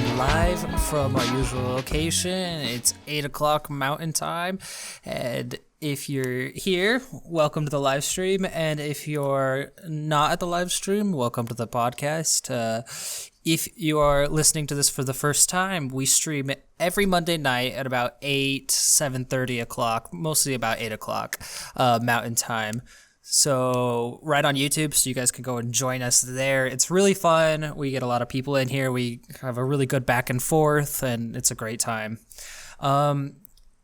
coming live from our usual location. It's 8 o'clock Mountain Time, and if you're here, welcome to the live stream, and if you're not at the live stream, welcome to the podcast. If you are listening to this for the first time, we stream every Monday night at about 8, 7:30 o'clock, mostly about 8 o'clock Mountain Time. So right on YouTube, so you guys can go and join us there. It's really fun. We get a lot of people in here. We have a really good back and forth, and it's a great time.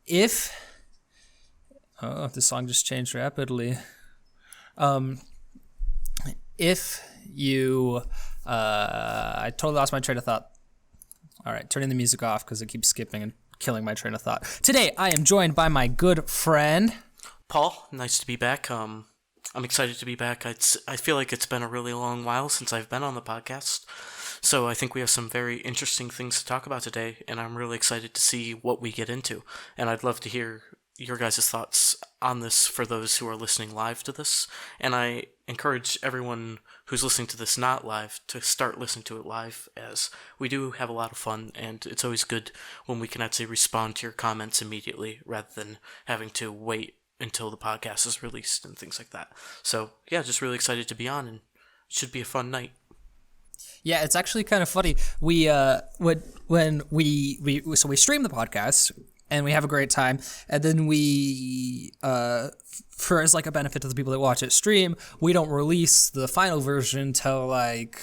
This song just changed rapidly. I totally lost my train of thought. All right, turning the music off because it keeps skipping and killing my train of thought. Today, I am joined by my good friend Paul. Nice to be back. I'm excited to be back. I feel like it's been a really long while since I've been on the podcast, so I think we have some very interesting things to talk about today, and I'm really excited to see what we get into, and I'd love to hear your guys' thoughts on this for those who are listening live to this, and I encourage everyone who's listening to this not live to start listening to it live, as we do have a lot of fun, and it's always good when we can actually respond to your comments immediately rather than having to wait until the podcast is released and things like that. So yeah, just really excited to be on, and it should be a fun night. Yeah, it's actually kind of funny. We when we stream the podcast and we have a great time, and then we for as like a benefit to the people that watch it stream, we don't release the final version till like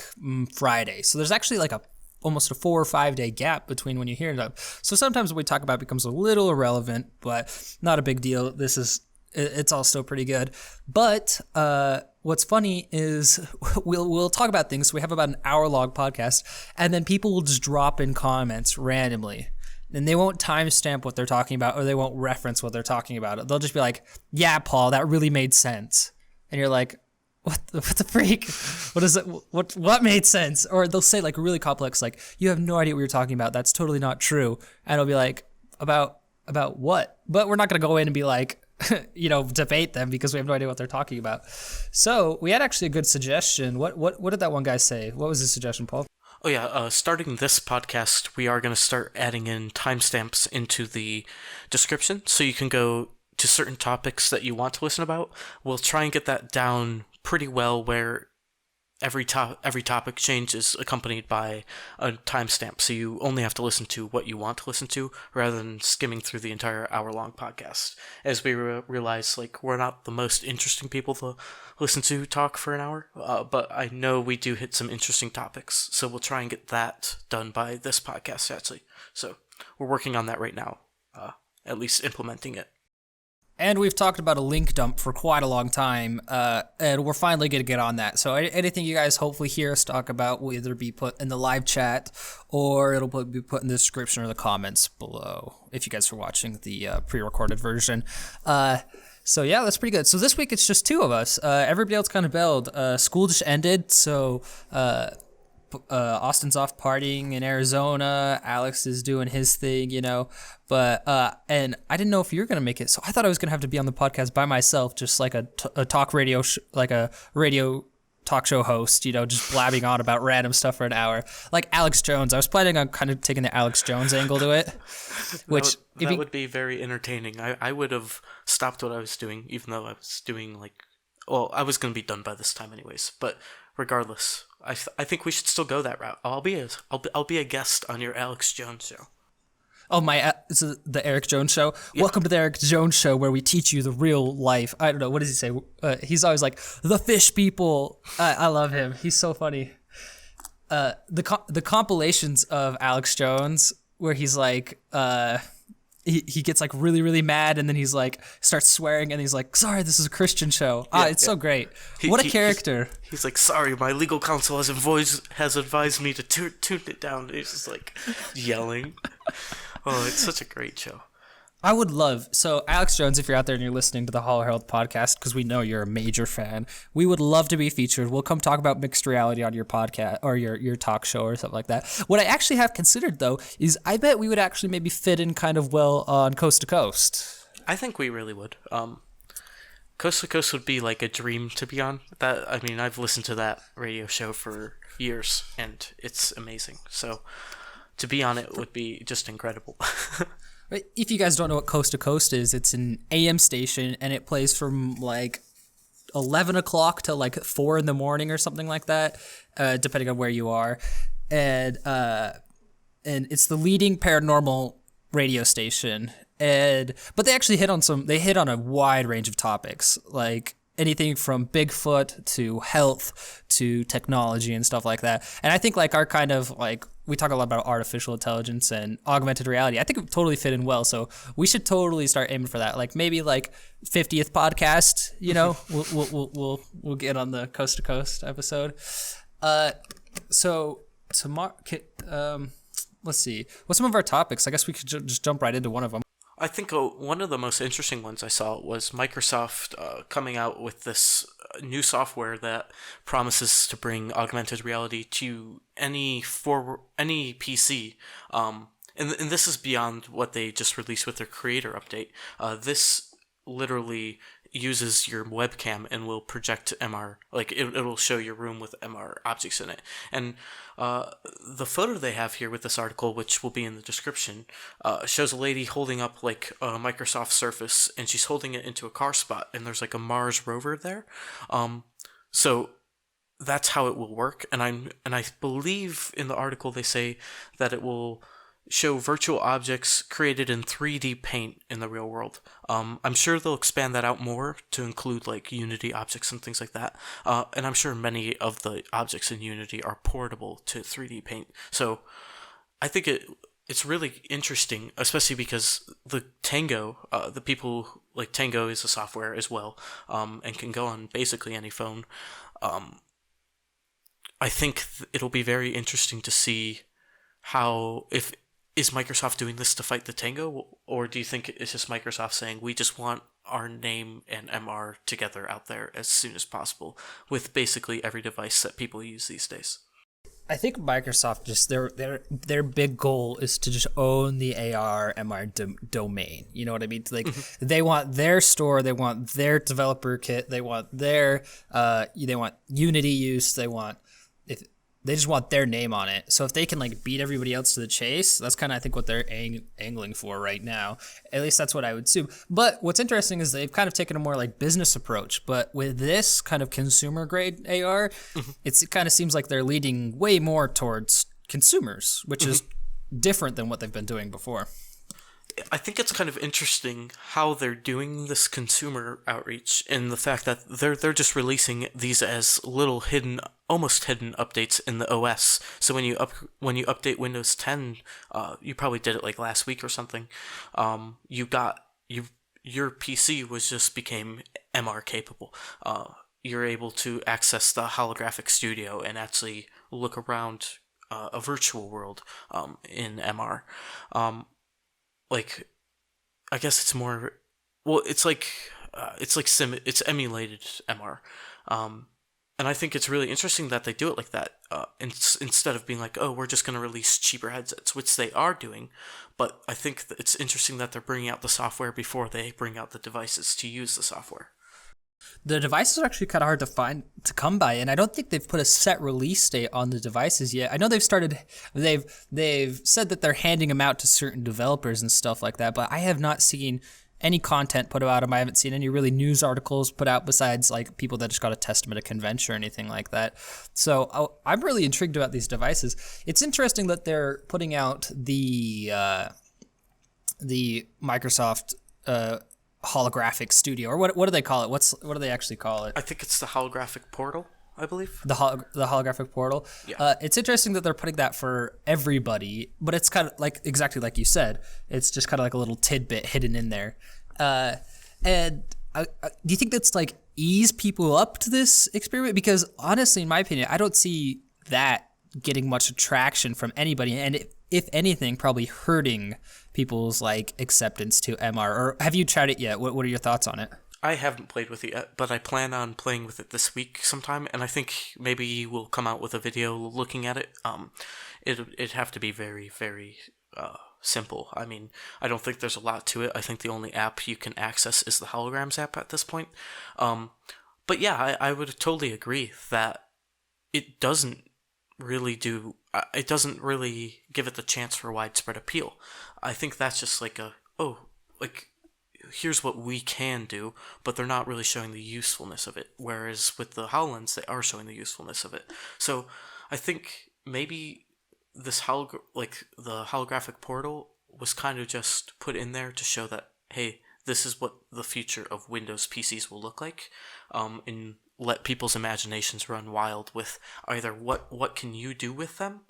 Friday. So there's actually like almost a 4 or 5 day gap between when you hear it. So sometimes what we talk about becomes a little irrelevant, but not a big deal. It's all still pretty good. But what's funny is we'll talk about things. We have about an hour-long podcast, and then people will just drop in comments randomly. And they won't timestamp what they're talking about, or they won't reference what they're talking about. They'll just be like, yeah, Paul, that really made sense. And you're like, what the freak? What is it? What made sense? Or they'll say like really complex, like, you have no idea what you're talking about. That's totally not true. And it'll be like, about what? But we're not going to go in and be like, debate them because we have no idea what they're talking about. So we had actually a good suggestion. What did that one guy say? What was his suggestion, Paul? Oh yeah, starting this podcast, we are going to start adding in timestamps into the description, so you can go to certain topics that you want to listen about. We'll try and get that down pretty well, where every topic change is accompanied by a timestamp, so you only have to listen to what you want to listen to rather than skimming through the entire hour-long podcast. As we realize, like, we're not the most interesting people to listen to talk for an hour, but I know we do hit some interesting topics, so we'll try and get that done by this podcast, actually. So we're working on that right now, at least implementing it. And we've talked about a link dump for quite a long time, and we're finally going to get on that. So anything you guys hopefully hear us talk about will either be put in the live chat, or it'll be put in the description or the comments below if you guys are watching the pre-recorded version. So yeah, that's pretty good. So this week it's just two of us. Everybody else kind of bailed. School just ended, so Austin's off partying in Arizona. Alex is doing his thing, But and I didn't know if you were gonna make it, so I thought I was gonna have to be on the podcast by myself, just like a talk radio, like a radio talk show host, just blabbing on about random stuff for an hour, like Alex Jones. I was planning on kind of taking the Alex Jones angle to it, which that would be very entertaining. I would have stopped what I was doing, even though I was doing I was gonna be done by this time anyways. But regardless, I think we should still go that route. I'll be a guest on your Alex Jones show. Oh, it's the Erik Jones show. Yeah. Welcome to the Erik Jones show, where we teach you the real life. I don't know, what does he say? He's always like, the fish people. I love him. He's so funny. The compilations of Alex Jones where he's like, he gets like really, really mad, and then he's like starts swearing, and he's like, sorry, this is a Christian show. It's so great. What a character. He's like, sorry, my legal counsel has advised me to tune it down. He's just like yelling. Oh, it's such a great show. I would love, so Alex Jones, if you're out there and you're listening to the Holo Herald podcast, because we know you're a major fan, we would love to be featured. We'll come talk about mixed reality on your podcast or your talk show or something like that. What I actually have considered, though, is I bet we would actually maybe fit in kind of well on Coast to Coast. I think we really would. Coast to Coast would be like a dream to be on. I've listened to that radio show for years, and it's amazing. So to be on it would be just incredible. If you guys don't know what Coast to Coast is, it's an AM station, and it plays from like 11 o'clock to like 4 in the morning or something like that, depending on where you are. And it's the leading paranormal radio station. But they actually hit on a wide range of topics, like anything from Bigfoot to health to technology and stuff like that. And I think like our kind of like, we talk a lot about artificial intelligence and augmented reality. I think it would totally fit in well. So we should totally start aiming for that. Like maybe like 50th podcast, you know, we'll get on the Coast to Coast episode. So tomorrow, let's see. What's some of our topics? I guess we could just jump right into one of them. I think one of the most interesting ones I saw was Microsoft coming out with this new software that promises to bring augmented reality to any PC. And this is beyond what they just released with their creator update. This literally uses your webcam and will project MR, like it'll show your room with MR objects in it. And the photo they have here with this article, which will be in the description, shows a lady holding up like a Microsoft Surface, and she's holding it into a car spot, and there's like a Mars rover there. So that's how it will work. And I believe in the article they say that it will show virtual objects created in 3D paint in the real world. I'm sure they'll expand that out more to include like Unity objects and things like that. And I'm sure many of the objects in Unity are portable to 3D paint. So I think it's really interesting, especially because the Tango, the people like Tango is a software as well, and can go on basically any phone. I think it'll be very interesting to see how, is Microsoft doing this to fight the Tango, or do you think it's just Microsoft saying we just want our name and MR together out there as soon as possible with basically every device that people use these days? I think Microsoft just their big goal is to just own the AR MR domain. You know what I mean? Like they want their store, they want their developer kit, they want their they want Unity use, they just want their name on it. So if they can like beat everybody else to the chase, that's kind of I think what they're angling for right now. At least that's what I would assume. But what's interesting is they've kind of taken a more like business approach. But with this kind of consumer grade AR, it kind of seems like they're leading way more towards consumers, which is different than what they've been doing before. I think it's kind of interesting how they're doing this consumer outreach, and the fact that they're just releasing these as little almost hidden updates in the OS. So when you update Windows 10, you probably did it like last week or something. Your PC became MR capable. You're able to access the Holographic Studio and actually look around a virtual world in MR. Like, I guess it's more, well, it's emulated MR, and I think it's really interesting that they do it like that, instead of being like, oh, we're just going to release cheaper headsets, which they are doing, but I think that it's interesting that they're bringing out the software before they bring out the devices to use the software. The devices are actually kind of hard to come by, and I don't think they've put a set release date on the devices yet. I know they've said that they're handing them out to certain developers and stuff like that, but I have not seen any content put about them. I haven't seen any really news articles put out besides like people that just got to test them at a convention or anything like that. So I'm really intrigued about these devices. It's interesting that they're putting out the Microsoft holographic studio, or what do they call it? What do they actually call it? I think it's the holographic portal, I believe. The holographic portal. Yeah. It's interesting that they're putting that for everybody, but it's kind of like exactly like you said. It's just kind of like a little tidbit hidden in there. And do you think that's like ease people up to this experiment? Because honestly, in my opinion, I don't see that getting much attraction from anybody, and if anything, probably hurting people's like acceptance to MR. Or have you tried it yet? What are your thoughts on it? I haven't played with it yet, but I plan on playing with it this week sometime, and I think maybe we'll come out with a video looking at it. It'd have to be very, very simple. I mean, I don't think there's a lot to it. I think the only app you can access is the Holograms app at this point. But yeah, I would totally agree that it doesn't really do it doesn't really give it the chance for widespread appeal. I think that's just like here's what we can do, but they're not really showing the usefulness of it. Whereas with the HoloLens, they are showing the usefulness of it. So I think maybe this the holographic portal was kind of just put in there to show that, hey, this is what the future of Windows PCs will look like, and let people's imaginations run wild with either what can you do with them,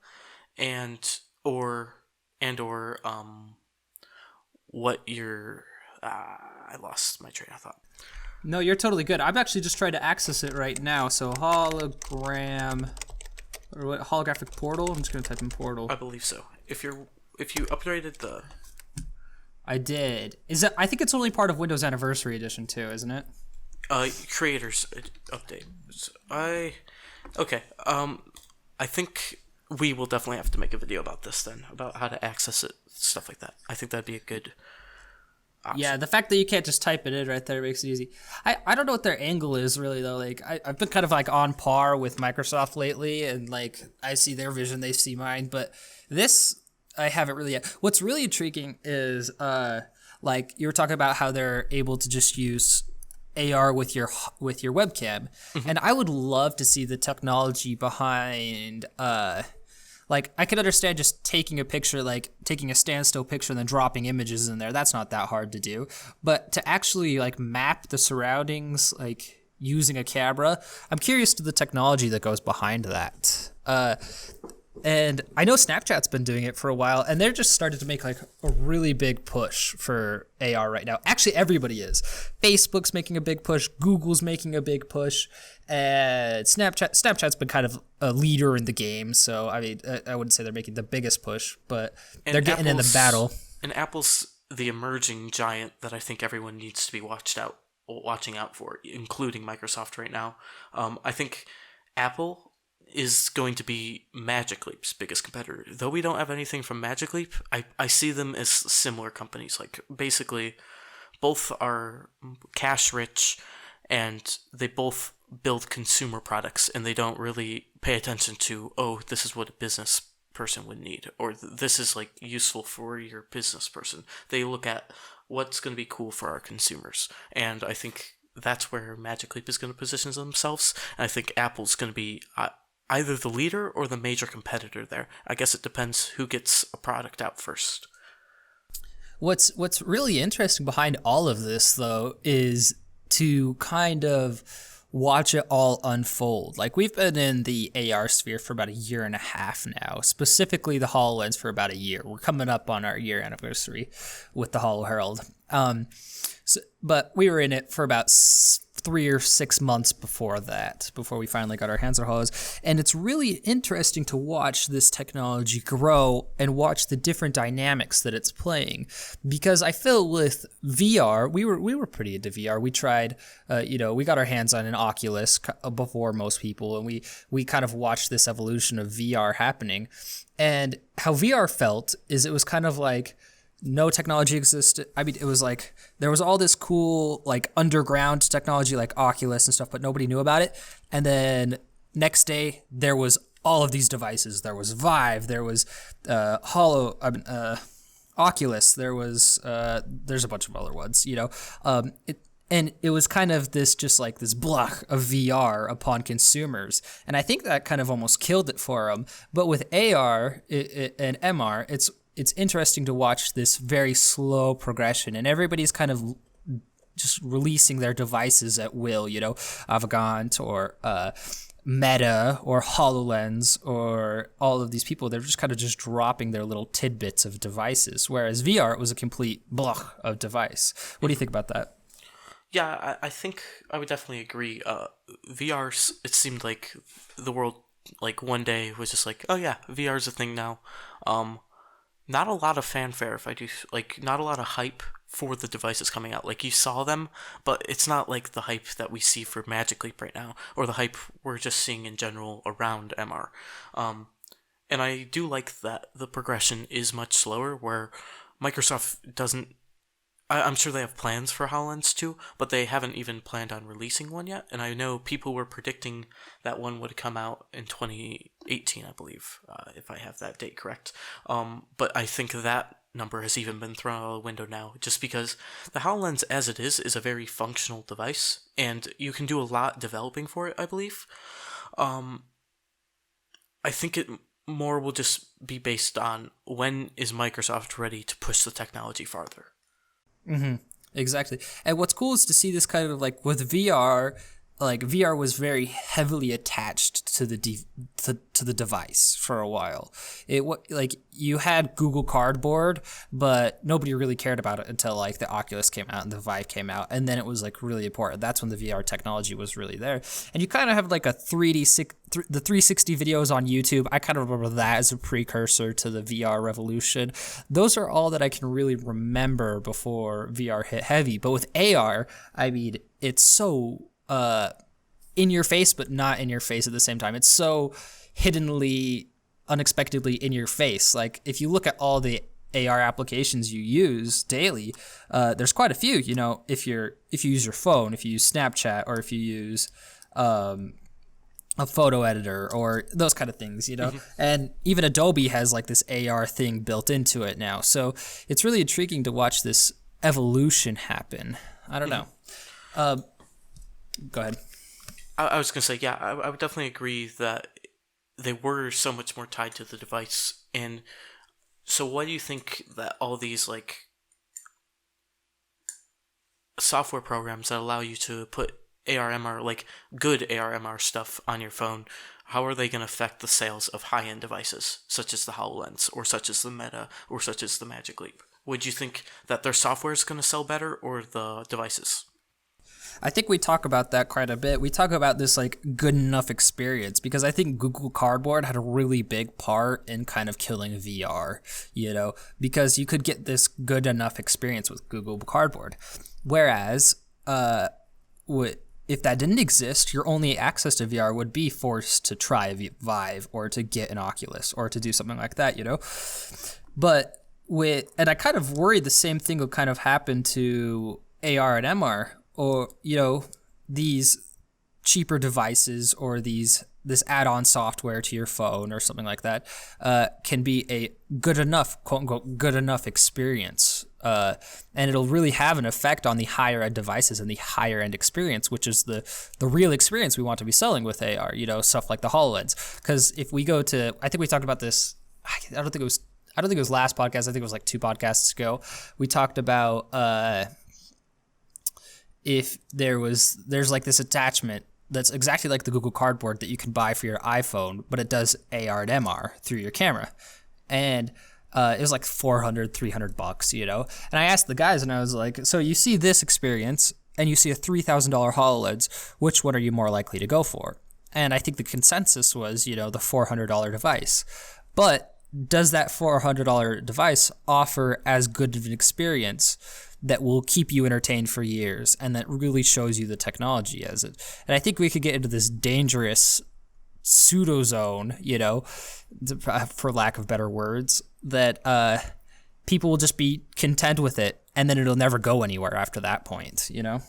or what your I lost my train of thought. No, you're totally good. I'm actually just trying to access it right now. So holographic portal. I'm just gonna type in portal. I believe so. If you upgraded the, I did. I think it's only part of Windows Anniversary Edition too, isn't it? creators update. I think we will definitely have to make a video about this then, about how to access it, stuff like that. I think that'd be a good option. Yeah, the fact that you can't just type it in right there makes it easy. I don't know what their angle is really though. Like I've been kind of like on par with Microsoft lately, and like I see their vision, they see mine, but this I haven't really yet. What's really intriguing is like you were talking about how they're able to just use AR with your webcam, and I would love to see the technology behind like I could understand just taking a picture, like taking a standstill picture and then dropping images in there. That's not that hard to do. But to actually like map the surroundings, like using a camera, I'm curious to the technology that goes behind that. And I know Snapchat's been doing it for a while, and they're just started to make like a really big push for AR right now. Actually, everybody is. Facebook's making a big push. Google's making a big push. And Snapchat's been kind of a leader in the game. So, I mean, I wouldn't say they're making the biggest push, but they're getting in the battle. And Apple's the emerging giant that I think everyone needs to be watching out for, including Microsoft right now. I think Apple is going to be Magic Leap's biggest competitor. Though we don't have anything from Magic Leap, I see them as similar companies. Like, basically, both are cash rich, and they both build consumer products, and they don't really pay attention to, oh, this is what a business person would need, or this is, like, useful for your business person. They look at what's going to be cool for our consumers, and I think that's where Magic Leap is going to position themselves, and I think Apple's going to be either the leader or the major competitor there. I guess it depends who gets a product out first. What's really interesting behind all of this, though, is to kind of watch it all unfold. Like, we've been in the AR sphere for about a year and a half now, specifically the HoloLens for about a year. We're coming up on our year anniversary with the Holo Herald. But we were in it for about 3 or 6 months before that, before we finally got our hands on Holos. And it's really interesting to watch this technology grow and watch the different dynamics that it's playing. Because I feel with VR, we were pretty into VR. We tried, we got our hands on an Oculus before most people, and we kind of watched this evolution of VR happening. And how VR felt is it was kind of like no technology existed. I mean, it was like there was all this cool like underground technology like Oculus and stuff, but nobody knew about it. And then next day there was all of these devices. There was Vive. There was Oculus. There was there's a bunch of other ones. And it was kind of this just like this block of VR upon consumers. And I think that kind of almost killed it for them. But with AR and MR, it's interesting to watch this very slow progression, and everybody's kind of just releasing their devices at will, Avagant or Meta or HoloLens or all of these people. They're just kind of just dropping their little tidbits of devices, whereas VR, it was a complete block of device. What do you think about that? Yeah, I think I would definitely agree. VR, it seemed like the world, like, one day was just like, oh yeah, VR's a thing now. Not a lot of fanfare, not a lot of hype for the devices coming out. Like, you saw them, but it's not like the hype that we see for Magic Leap right now, or the hype we're just seeing in general around MR. And I do like that the progression is much slower, where Microsoft doesn't I'm sure they have plans for HoloLens 2, but they haven't even planned on releasing one yet. And I know people were predicting that one would come out in 2018, I believe, if I have that date correct. But I think that number has even been thrown out the window now, just because the HoloLens as it is a very functional device, and you can do a lot developing for it, I believe. I think it more will just be based on when is Microsoft ready to push the technology farther. Mm-hmm. Exactly. And what's cool is to see this kind of like with VR, like VR was very heavily attached to the to the device for a while. Like you had Google Cardboard, but nobody really cared about it until like the Oculus came out and the Vive came out, and then it was like really important. That's when the VR technology was really there. And you kind of have like a the 360 videos on YouTube. I kind of remember that as a precursor to the VR revolution. Those are all that I can really remember before VR hit heavy. But with AR, I mean, it's so in your face, but not in your face at the same time. It's so hiddenly, unexpectedly in your face. Like if you look at all the AR applications you use daily, there's quite a few. You know, if you use your phone, if you use Snapchat, or if you use a photo editor or those kind of things, you know. Mm-hmm. And even Adobe has like this AR thing built into it now. So it's really intriguing to watch this evolution happen. I don't know. Go ahead. I was going to say, yeah, I would definitely agree that they were so much more tied to the device. And so what do you think that all these, like, software programs that allow you to put AR/MR, like, good AR/MR stuff on your phone, how are they going to affect the sales of high-end devices, such as the HoloLens, or such as the Meta, or such as the Magic Leap? Would you think that their software is going to sell better, or the devices? I think we talk about that quite a bit. We talk about this like good enough experience because I think Google Cardboard had a really big part in kind of killing VR, you know, because you could get this good enough experience with Google Cardboard. Whereas, if that didn't exist, your only access to VR would be forced to try a Vive or to get an Oculus or to do something like that, you know? But and I kind of worried the same thing would kind of happen to AR and MR, or, you know, these cheaper devices or this add-on software to your phone or something like that can be a good enough, quote-unquote, good enough experience. And it'll really have an effect on the higher-end devices and the higher-end experience, which is the real experience we want to be selling with AR, you know, stuff like the HoloLens. Because if we go to, I think we talked about this, I don't think it was last podcast, I think it was like 2 podcasts ago. We talked about if there's like this attachment that's exactly like the Google Cardboard that you can buy for your iPhone, but it does AR and MR through your camera. And it was like $400-$300, you know? And I asked the guys and I was like, so you see this experience and you see a $3,000 HoloLens, which one are you more likely to go for? And I think the consensus was, you know, the $400 device. But does that $400 device offer as good of an experience that will keep you entertained for years and that really shows you the technology as it? And I think we could get into this dangerous pseudo zone, you know, for lack of better words, that people will just be content with it and then it'll never go anywhere after that point, you know?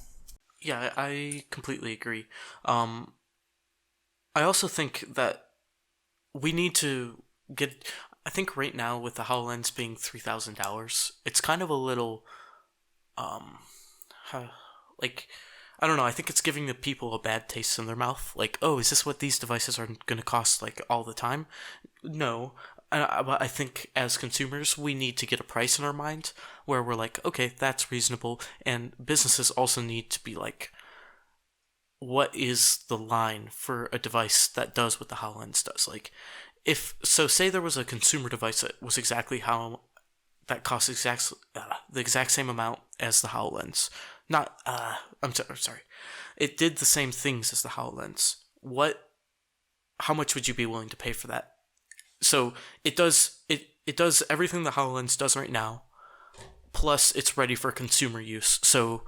Yeah, I completely agree. I also think that we need to get, I think right now with the HoloLens being $3,000, it's kind of a little, like, I don't know, I think it's giving the people a bad taste in their mouth. Like, oh, is this what these devices are going to cost, like, all the time? No. But I think as consumers, we need to get a price in our mind where we're like, okay, that's reasonable. And businesses also need to be like, what is the line for a device that does what the HoloLens does? Like, say there was a consumer device that was that costs the exact same amount as the HoloLens. I'm sorry. It did the same things as the HoloLens. How much would you be willing to pay for that? So it does everything the HoloLens does right now, plus it's ready for consumer use. So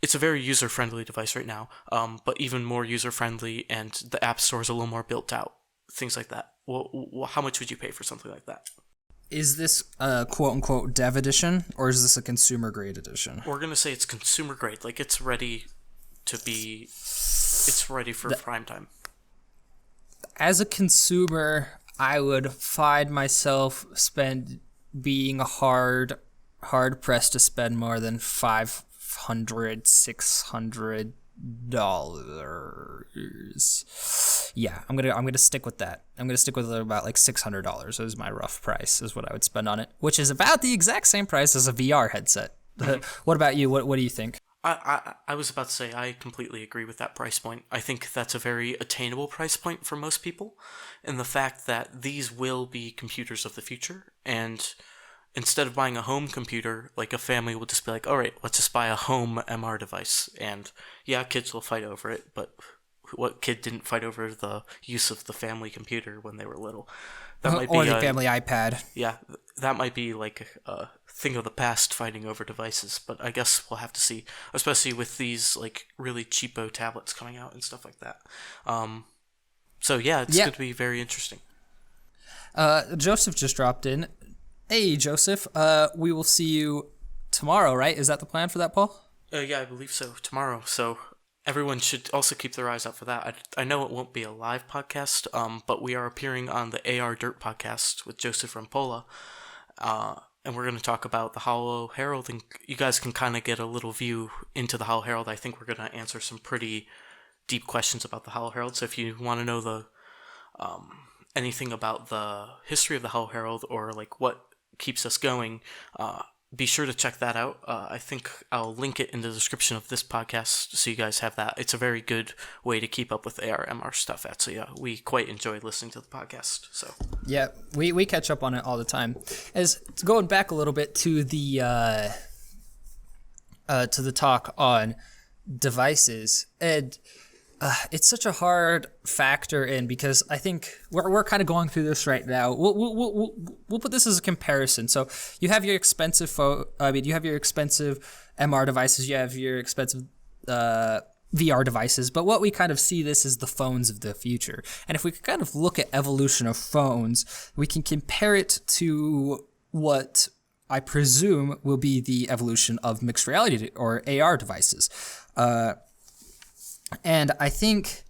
it's a very user-friendly device right now, but even more user-friendly, and the App Store is a little more built out. Things like that. Well, how much would you pay for something like that? is this a quote-unquote dev edition, or is this a consumer-grade edition? We're going to say it's consumer grade. Like, it's ready to be... It's ready for prime time. As a consumer, I would find myself being hard-pressed to spend more than $500, $600. Yeah, I'm gonna stick with that. I'm gonna stick with about like $600 is my rough price, is what I would spend on it, which is about the exact same price as a VR headset. What about you? What do you think? I was about to say I completely agree with that price point. I think that's a very attainable price point for most people, and the fact that these will be computers of the future, and instead of buying a home computer, like a family will just be like, all right, let's just buy a home MR device. And yeah, kids will fight over it, but what kid didn't fight over the use of the family computer when they were little? That might or the family iPad. Yeah, that might be like a thing of the past, fighting over devices. But I guess we'll have to see, especially with these like really cheapo tablets coming out and stuff like that. So yeah, it's going to be very interesting. Joseph just dropped in. Hey, Joseph, we will see you tomorrow, right? Is that the plan for that, Paul? Yeah, I believe so, tomorrow. So everyone should also keep their eyes out for that. I know it won't be a live podcast, but we are appearing on the AR Dirt podcast with Joseph Rampola, and we're going to talk about the Holo Herald, and you guys can kind of get a little view into the Holo Herald. I think we're going to answer some pretty deep questions about the Holo Herald, so if you want to know the anything about the history of the Holo Herald or like what keeps us going, be sure to check that out. I think I'll link it in the description of this podcast so you guys have that. It's a very good way to keep up with AR/MR stuff. Actually, we quite enjoy listening to the podcast. So yeah, we catch up on it all the time. As going back a little bit to the talk on devices, and it's such a hard factor in, because I think we're kind of going through this right now. We'll put this as a comparison. So you have your expensive you have your expensive MR devices, you have your expensive VR devices, but what we kind of see this is the phones of the future. And if we kind of look at evolution of phones, we can compare it to what I presume will be the evolution of mixed reality or AR devices. And I think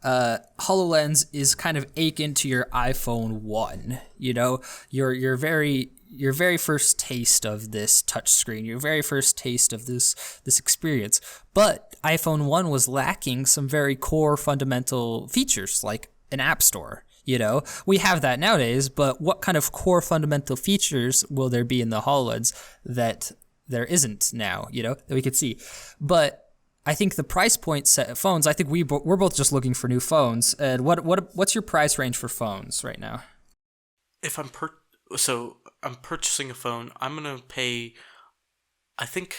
HoloLens is kind of akin to your iPhone 1, you know, your very first taste of this touchscreen, your very first taste of this experience. But iPhone 1 was lacking some very core fundamental features like an app store. You know, we have that nowadays, but what kind of core fundamental features will there be in the HoloLens that there isn't now, you know, that we could see? But I think the price point set of phones, I think we're both just looking for new phones. And what's your price range for phones right now? If I'm purchasing a phone, I'm gonna pay, I think,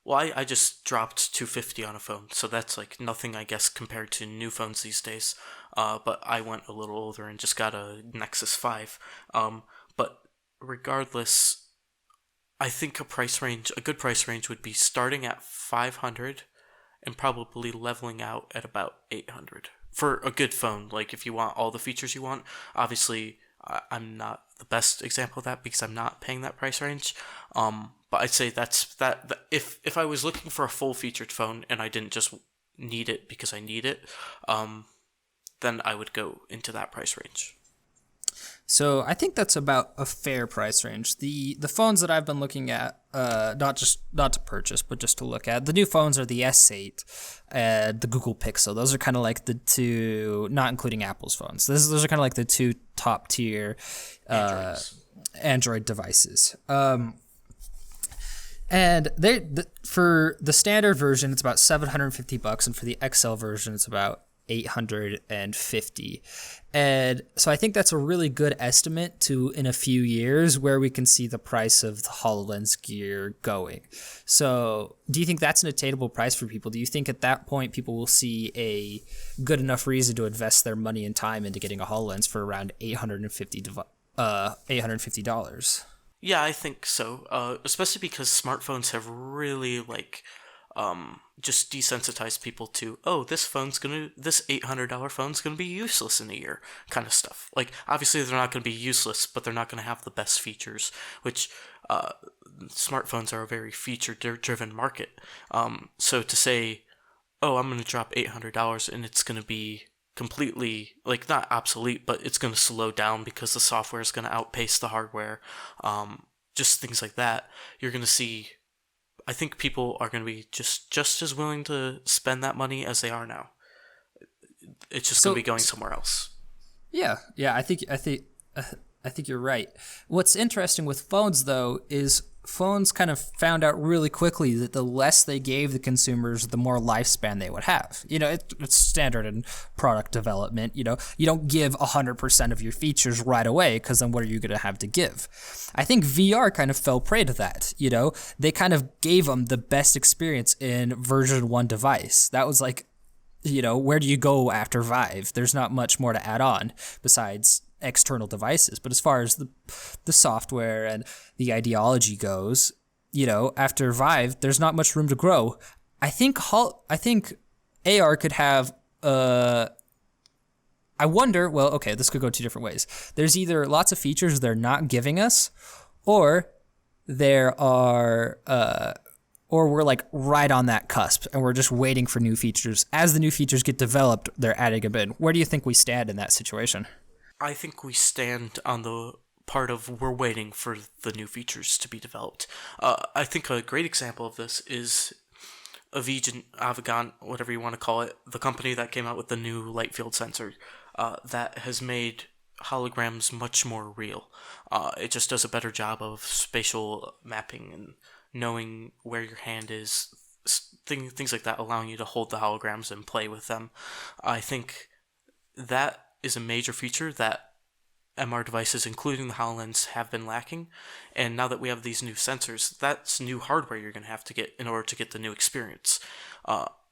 well, I just dropped $250 on a phone, so that's like nothing, I guess, compared to new phones these days. But I went a little older and just got a Nexus 5. But regardless, I think a good price range would be starting at $500 and probably leveling out at about $800 for a good phone. Like, if you want all the features you want, obviously I'm not the best example of that because I'm not paying that price range. But I'd say that if I was looking for a full featured phone and I didn't just need it because I need it, then I would go into that price range. So I think that's about a fair price range. The phones that I've been looking at, not to purchase, but just to look at, the new phones are the S8 and the Google Pixel. Those are kind of like the two, not including Apple's phones. Those are kind of like the two top tier Android devices. And for the standard version, it's about $750, and for the XL version, it's about $850. And so I think that's a really good estimate to, in a few years, where we can see the price of the HoloLens gear going. So do you think that's an attainable price for people? Do you think at that point people will see a good enough reason to invest their money and time into getting a HoloLens for around $850? Yeah, I think so. Especially because smartphones have really just desensitize people to, oh, this $800 phone's gonna be useless in a year, kind of stuff. Like, obviously they're not gonna be useless, but they're not gonna have the best features, which smartphones are a very feature-driven market. So to say, oh, I'm gonna drop $800 and it's gonna be completely, like, not obsolete, but it's gonna slow down because the software is gonna outpace the hardware, just things like that, you're gonna see. I think people are going to be just as willing to spend that money as they are now. It's just going to be going somewhere else. Yeah. I think you're right. What's interesting with phones, though, is phones kind of found out really quickly that the less they gave the consumers, the more lifespan they would have. It's standard in product development. You don't give 100% of your features right away, because then what are you going to have to give? I think VR kind of fell prey to that. They kind of gave them the best experience in version 1 device. That was like, where do you go after Vive? There's not much more to add on besides external devices. But as far as the software and the ideology goes, after Vive, there's not much room to grow. I think AR could have I wonder, well, okay, this could go 2 different ways. There's either lots of features they're not giving us, or there are or we're like right on that cusp and we're just waiting for new features. As the new features get developed, they're adding them in. Where do you think we stand in that situation? I think we stand on the part of we're waiting for the new features to be developed. I think a great example of this is Avigant, whatever you want to call it, the company that came out with the new light field sensor that has made holograms much more real. It just does a better job of spatial mapping and knowing where your hand is, things like that, allowing you to hold the holograms and play with them. I think that is a major feature that MR devices, including the HoloLens, have been lacking. And now that we have these new sensors, that's new hardware you're going to have to get in order to get the new experience.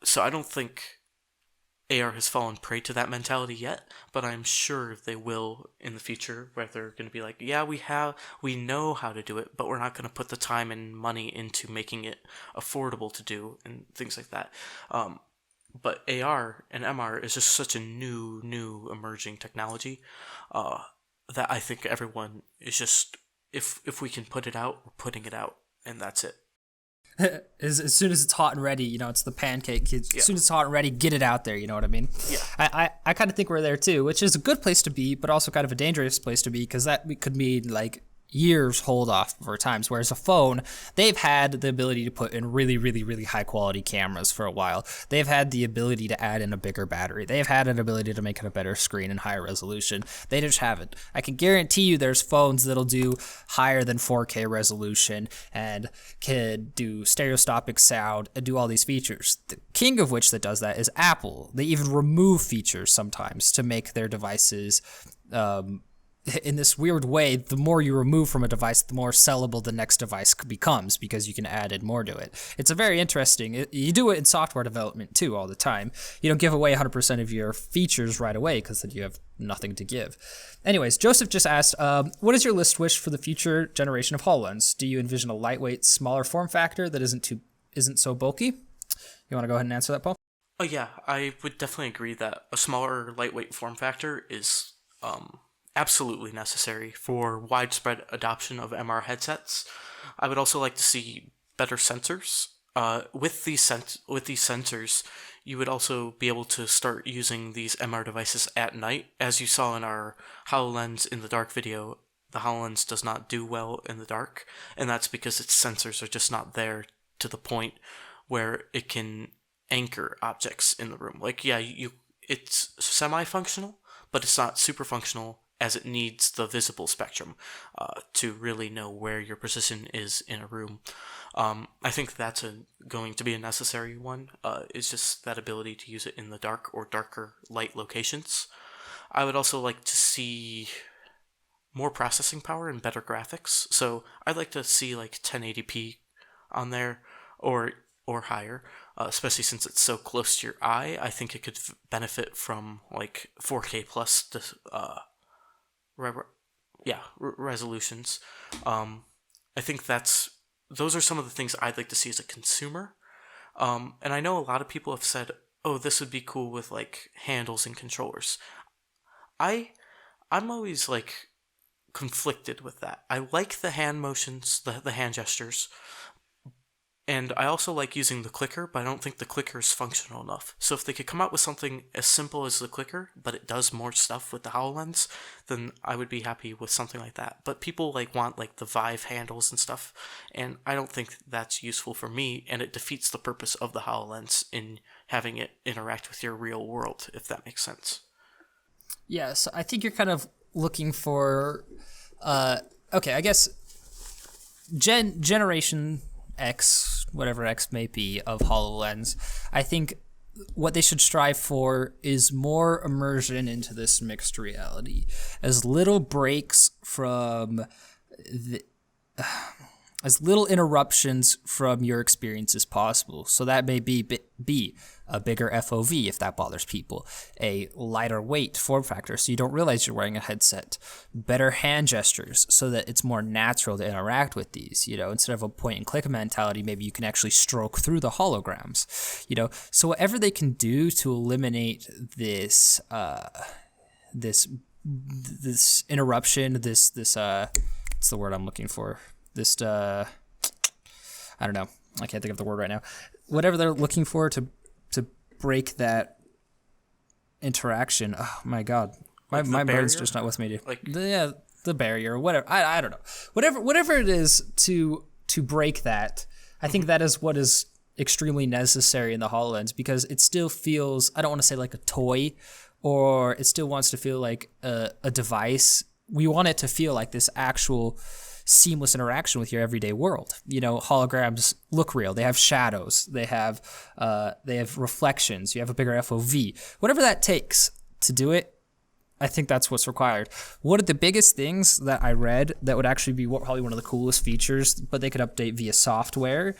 So I don't think AR has fallen prey to that mentality yet, but I'm sure they will in the future, where they're going to be like, yeah, we know how to do it, but we're not going to put the time and money into making it affordable to do and things like that. But AR and MR is just such a new emerging technology that I think everyone is just, if we can put it out, we're putting it out, and that's it. As soon as it's hot and ready, it's the pancake. As soon as it's hot and ready, get it out there. You know what I mean? Yeah. I kind of think we're there too, which is a good place to be, but also kind of a dangerous place to be, because that could mean like years hold off for times. Whereas a phone, they've had the ability to put in really, really, really high quality cameras for a while. They've had the ability to add in a bigger battery. They've had an ability to make it a better screen and higher resolution. They just haven't. I can guarantee you there's phones that'll do higher than 4K resolution and can do stereoscopic sound and do all these features. The king of which that does that is Apple. They even remove features sometimes to make their devices in this weird way. The more you remove from a device, the more sellable the next device becomes, because you can add in more to it. It's a very interesting. You do it in software development too all the time. You don't give away 100% of your features right away, because then you have nothing to give. Anyways, Joseph just asked, what is your list wish for the future generation of HoloLens? Do you envision a lightweight, smaller form factor that isn't so bulky? You want to go ahead and answer that, Paul? Oh yeah, I would definitely agree that a smaller, lightweight form factor is absolutely necessary for widespread adoption of MR headsets. I would also like to see better sensors. With these sensors, you would also be able to start using these MR devices at night. As you saw in our HoloLens in the dark video, the HoloLens does not do well in the dark, and that's because its sensors are just not there to the point where it can anchor objects in the room. Like, yeah, it's semi-functional, but it's not super functional, as it needs the visible spectrum to really know where your position is in a room. I think that's going to be a necessary one, is just that ability to use it in the dark or darker light locations. I would also like to see more processing power and better graphics. So I'd like to see like 1080p on there or higher, especially since it's so close to your eye. I think it could benefit from like 4K plus resolutions. I think those are some of the things I'd like to see as a consumer. And I know a lot of people have said, "Oh, this would be cool with like handles and controllers." I I'm always like conflicted with that. I like the hand motions, the hand gestures, and I also like using the clicker, but I don't think the clicker is functional enough. So if they could come out with something as simple as the clicker, but it does more stuff with the HoloLens, then I would be happy with something like that. But people like want like the Vive handles and stuff, and I don't think that's useful for me, and it defeats the purpose of the HoloLens in having it interact with your real world, if that makes sense. Yeah, so I think you're kind of looking for, okay, I guess Generation X, whatever X may be, of HoloLens. I think what they should strive for is more immersion into this mixed reality, as little breaks from as little interruptions from your experience as possible. So that may be a bigger FOV if that bothers people, a lighter weight form factor so you don't realize you're wearing a headset, better hand gestures so that it's more natural to interact with these, instead of a point and click mentality, maybe you can actually stroke through the holograms, so whatever they can do to eliminate this this interruption, this what's the word I'm looking for? This, I don't know. I can't think of the word right now. Whatever they're looking for to break that interaction. Oh my God, my brain's just not with me. The barrier, whatever. I don't know. Whatever it is to break that. I think that is what is extremely necessary in the HoloLens, because it still feels, I don't want to say like a toy, or it still wants to feel like a device. We want it to feel like this actual seamless interaction with your everyday world. Holograms look real. They have shadows. They have reflections. You have a bigger FOV. Whatever that takes to do it, I think that's what's required. One of the biggest things that I read that would actually be probably one of the coolest features, but they could update via software,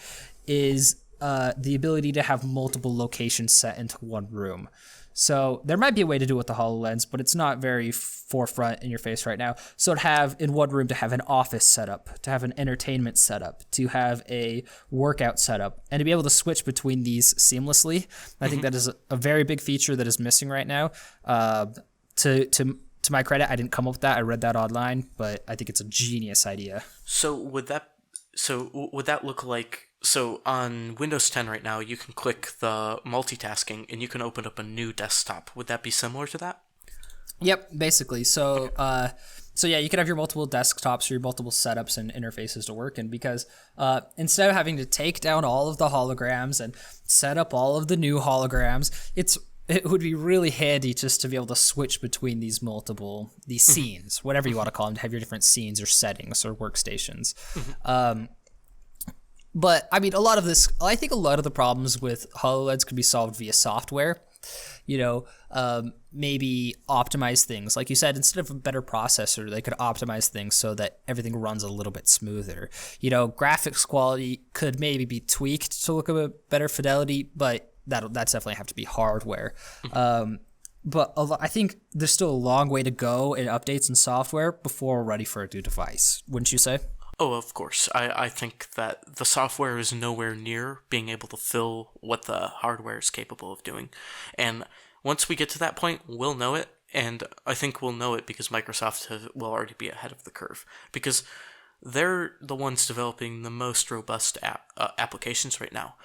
is the ability to have multiple locations set into one room. So there might be a way to do it with the HoloLens, but it's not very forefront in your face right now. So to have in one room, to have an office setup, to have an entertainment setup, to have a workout setup, and to be able to switch between these seamlessly, I think that is a very big feature that is missing right now. To my credit, I didn't come up with that. I read that online, but I think it's a genius idea. So would that look like, so on Windows 10 right now, you can click the multitasking and you can open up a new desktop. Would that be similar to that? Yep, basically. So, so yeah, you can have your multiple desktops or your multiple setups and interfaces to work in, because instead of having to take down all of the holograms and set up all of the new holograms, it would be really handy just to be able to switch between these scenes, whatever you want to call them, to have your different scenes or settings or workstations. But I mean, I think a lot of the problems with HoloLens could be solved via software. Maybe optimize things. Like you said, instead of a better processor, they could optimize things so that everything runs a little bit smoother. Graphics quality could maybe be tweaked to look a better fidelity, but that's definitely have to be hardware. But I think there's still a long way to go in updates and software before we're ready for a new device. Wouldn't you say? Oh, of course. I think that the software is nowhere near being able to fill what the hardware is capable of doing. And once we get to that point, we'll know it. And I think we'll know it because Microsoft will already be ahead of the curve. Because they're the ones developing the most robust applications right now.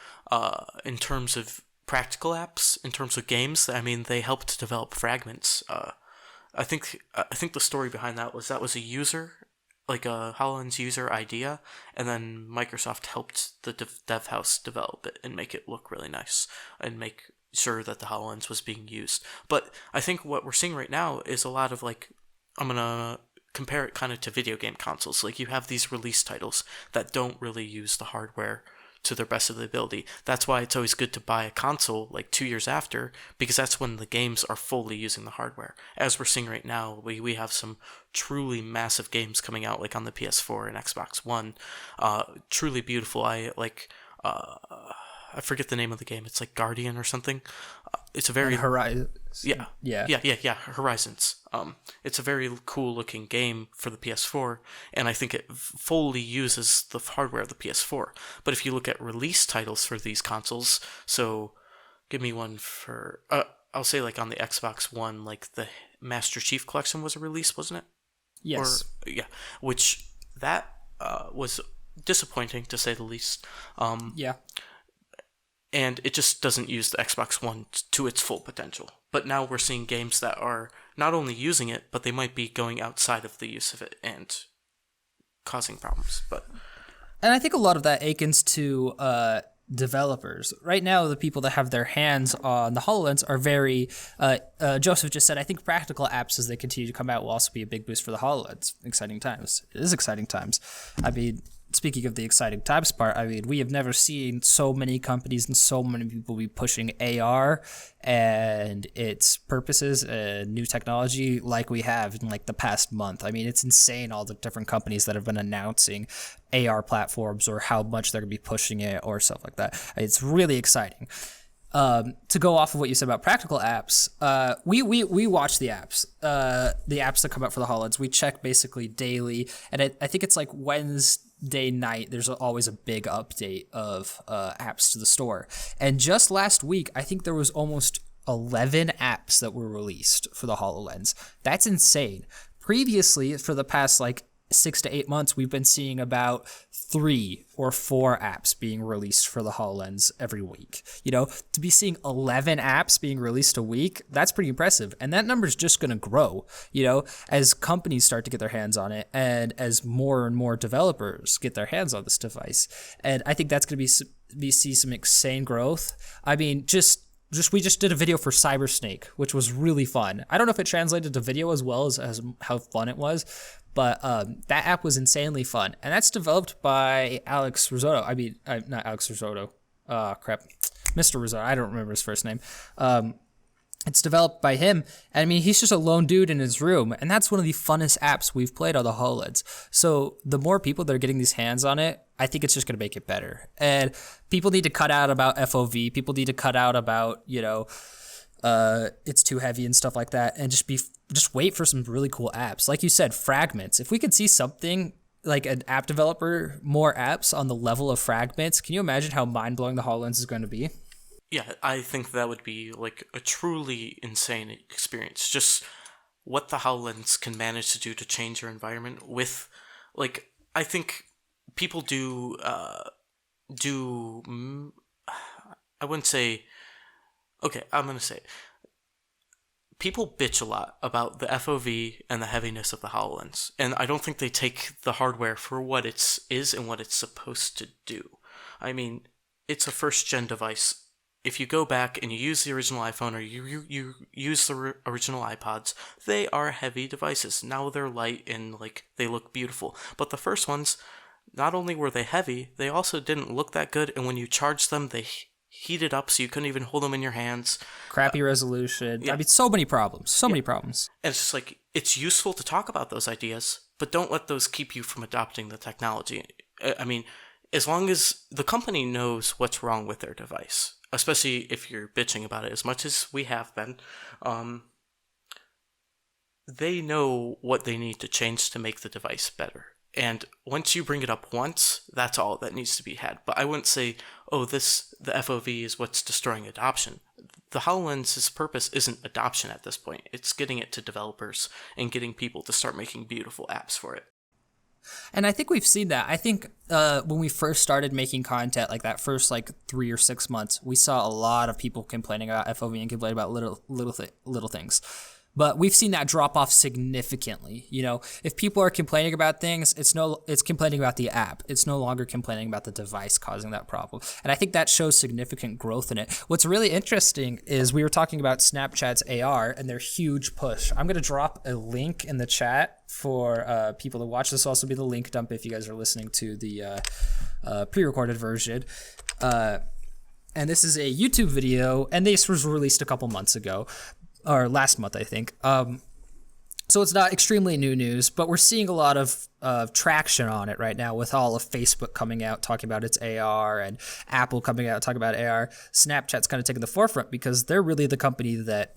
In terms of practical apps, in terms of games, I mean, they helped develop Fragments. I think the story behind that was a user, like a HoloLens user idea, and then Microsoft helped the dev house develop it and make it look really nice and make sure that the HoloLens was being used. But I think what we're seeing right now is a lot of I'm gonna compare it kind of to video game consoles. Like, you have these release titles that don't really use the hardware to their best of the ability. That's why it's always good to buy a console like 2 years after, because that's when the games are fully using the hardware. As we're seeing right now, we have some truly massive games coming out, like on the PS4 and Xbox One. Truly beautiful. I forget the name of the game. It's like Guardian or something. It's a very Horizon. yeah, Horizons. It's a very cool looking game for the PS4, and I think it fully uses the hardware of the PS4. But if you look at release titles for these consoles, so give me one for I'll say like on the Xbox One, like the Master Chief Collection was a release, wasn't it? Yes. Yeah, which that was disappointing to say the least. Yeah. And it just doesn't use the Xbox One to its full potential. But now we're seeing games that are not only using it, but they might be going outside of the use of it and causing problems. And I think a lot of that akens to developers. Right now, the people that have their hands on the HoloLens are very, Joseph just said, I think practical apps as they continue to come out will also be a big boost for the HoloLens. Exciting times. It is exciting times. I mean, speaking of the exciting times part, I mean, we have never seen so many companies and so many people be pushing AR and its purposes and new technology like we have in like the past month. I mean, it's insane all the different companies that have been announcing AR platforms or how much they're going to be pushing it or stuff like that. It's really exciting. To go off of what you said about practical apps, we watch the apps that come out for the HoloLens. We check basically daily, and I think it's like Wednesday night. There's always a big update of apps to the store. And just last week, I think there was almost 11 apps that were released for the HoloLens. That's insane. Previously, for the past like 6 to 8 months, we've been seeing about 3 or 4 apps being released for the HoloLens every week. You know, to be seeing 11 apps being released a week, that's pretty impressive. And that number is just going to grow, you know, as companies start to get their hands on it and as more and more developers get their hands on this device. And I think that's going to be see some insane growth. I mean, we just did a video for Cybersnake, which was really fun. I don't know if it translated to video as well as how fun it was, but that app was insanely fun. And that's developed by Alex Risotto. I mean, not Alex Risotto. Mr. Risotto. I don't remember his first name. It's developed by him. And I mean, he's just a lone dude in his room. And that's one of the funnest apps we've played on the HoloLens. So the more people that are getting these hands on it, I think it's just going to make it better. And people need to cut out about FOV. People need to cut out about, you know, it's too heavy and stuff like that. And just wait for some really cool apps. Like you said, fragments. If we could see something like an app developer, more apps on the level of fragments, can you imagine how mind-blowing the HoloLens is going to be? Yeah, I think that would be like a truly insane experience. Just what the HoloLens can manage to do to change your environment with, like, I think people I wouldn't say, okay, I'm going to say it. People bitch a lot about the FOV and the heaviness of the HoloLens, and I don't think they take the hardware for what it is and what it's supposed to do. I mean, it's a first-gen device. If you go back and you use the original iPhone or you use the original iPods, they are heavy devices. Now they're light and like they look beautiful. But the first ones, not only were they heavy, they also didn't look that good. And when you charged them, they heated up so you couldn't even hold them in your hands. Crappy resolution. Yeah. I mean, so many problems. Many problems. And it's just like, it's useful to talk about those ideas, but don't let those keep you from adopting the technology. I mean, as long as the company knows what's wrong with their device, especially if you're bitching about it as much as we have been, they know what they need to change to make the device better. And once you bring it up once, that's all that needs to be had. But I wouldn't say, the FOV is what's destroying adoption. The HoloLens's purpose isn't adoption at this point. It's getting it to developers and getting people to start making beautiful apps for it. And I think we've seen that. I think when we first started making content, like that first 3 or 6 months, we saw a lot of people complaining about FOV and complaining about little things. But we've seen that drop off significantly. You know, if people are complaining about things, it's complaining about the app. It's no longer complaining about the device causing that problem. And I think that shows significant growth in it. What's really interesting is we were talking about Snapchat's AR and their huge push. I'm going to drop a link in the chat for people to watch. This will also be the link dump if you guys are listening to the pre-recorded version. And this is a YouTube video, and this was released a couple months ago. Or last month, I think. So it's not extremely new news, but we're seeing a lot of traction on it right now with all of Facebook coming out talking about its AR and Apple coming out talking about AR. Snapchat's kind of taking the forefront because they're really the company that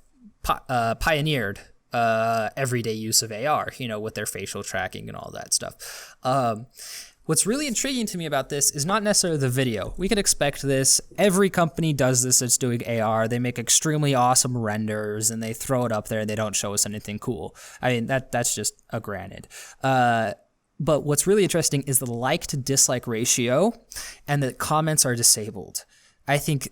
pioneered everyday use of AR, with their facial tracking and all that stuff. What's really intriguing to me about this is not necessarily the video. We could expect this. Every company does this that's doing AR. They make extremely awesome renders and they throw it up there and they don't show us anything cool. I mean, that's just a granted. But what's really interesting is the like to dislike ratio and the comments are disabled. I think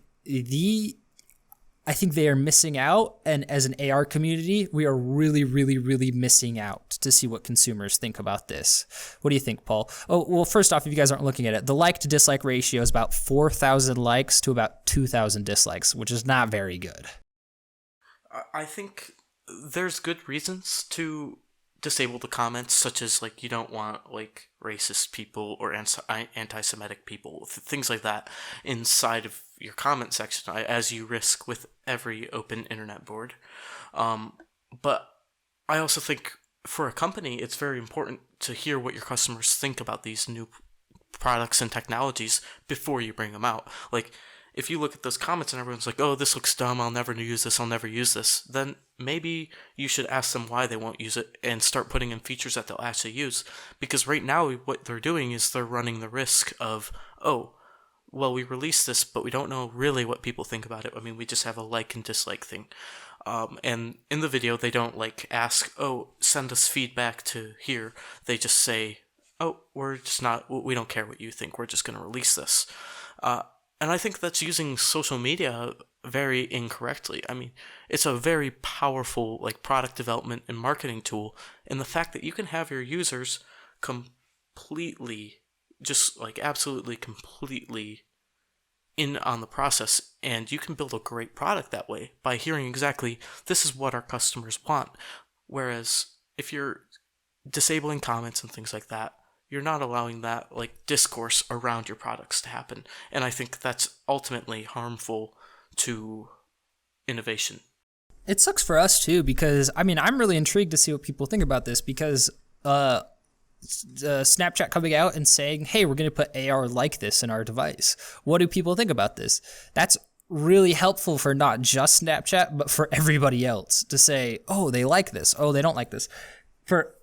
they are missing out, and as an AR community, we are really, really, really missing out to see what consumers think about this. What do you think, Paul? Oh, well, first off, if you guys aren't looking at it, the like to dislike ratio is about 4,000 likes to about 2,000 dislikes, which is not very good. I think there's good reasons to disable the comments, such as you don't want racist people or anti-Semitic people, things like that inside of your comment section, as you risk with every open internet board. But I also think for a company, it's very important to hear what your customers think about these new products and technologies before you bring them out. If you look at those comments and everyone's like, oh, this looks dumb, I'll never use this, then maybe you should ask them why they won't use it and start putting in features that they'll actually use. Because right now, what they're doing is they're running the risk of, oh, well, we released this, but we don't know really what people think about it. I mean, we just have a like and dislike thing. And in the video, they don't ask, oh, send us feedback to here. They just say, oh, we don't care what you think. We're just going to release this. And I think that's using social media very incorrectly. I mean, it's a very powerful product development and marketing tool. And the fact that you can have your users completely, just absolutely completely in on the process, and you can build a great product that way by hearing exactly, this is what our customers want. Whereas if you're disabling comments and things like that, you're not allowing that discourse around your products to happen. And I think that's ultimately harmful to innovation. It sucks for us too, because I'm really intrigued to see what people think about this, because Snapchat coming out and saying, hey, we're going to put AR like this in our device. What do people think about this? That's really helpful for not just Snapchat, but for everybody else to say, oh, they like this. Oh, they don't like this.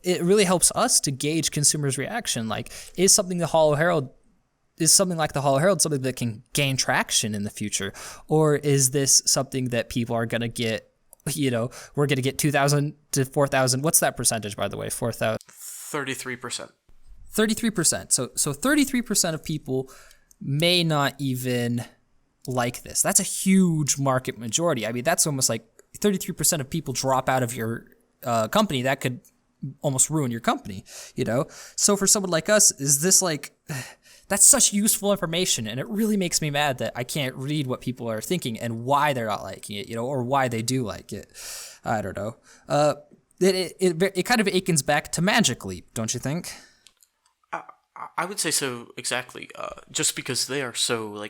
It really helps us to gauge consumers' reaction. Is something like the Holo Herald something that can gain traction in the future? Or is this something that people are going to get, we're going to get 2,000 to 4,000. What's that percentage, by the way? 4,000? 33%. 33%. So 33% of people may not even like this. That's a huge market majority. I mean, that's almost 33% of people drop out of your company. That could almost ruin your company, So for someone like us, is this that's such useful information, and it really makes me mad that I can't read what people are thinking and why they're not liking it, or why they do like it. I don't know. It kind of akens back to Magic Leap, don't you think? I would say so, exactly. Just because they are so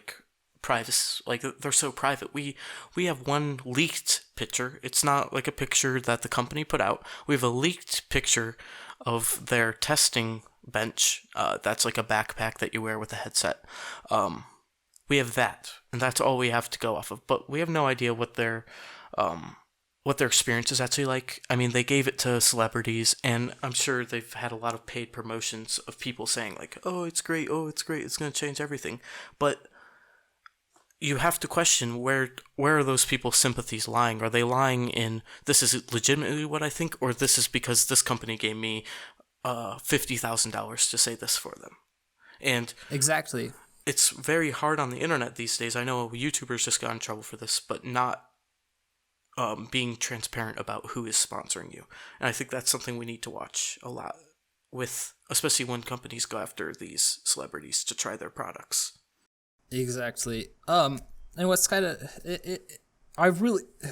private, they're so private. We have one leaked picture. It's not a picture that the company put out. We have a leaked picture of their testing bench. That's a backpack that you wear with a headset. We have that, and that's all we have to go off of. But we have no idea what their experience is actually like. I mean, they gave it to celebrities, and I'm sure they've had a lot of paid promotions of people saying oh, it's great, it's going to change everything. But you have to question where are those people's sympathies lying? Are they lying in, this is legitimately what I think, or this is because this company gave me $50,000 to say this for them? And exactly, it's very hard on the internet these days. I know YouTubers just got in trouble for this, but not being transparent about who is sponsoring you. And I think that's something we need to watch a lot with, especially when companies go after these celebrities to try their products. Exactly. And what's kind of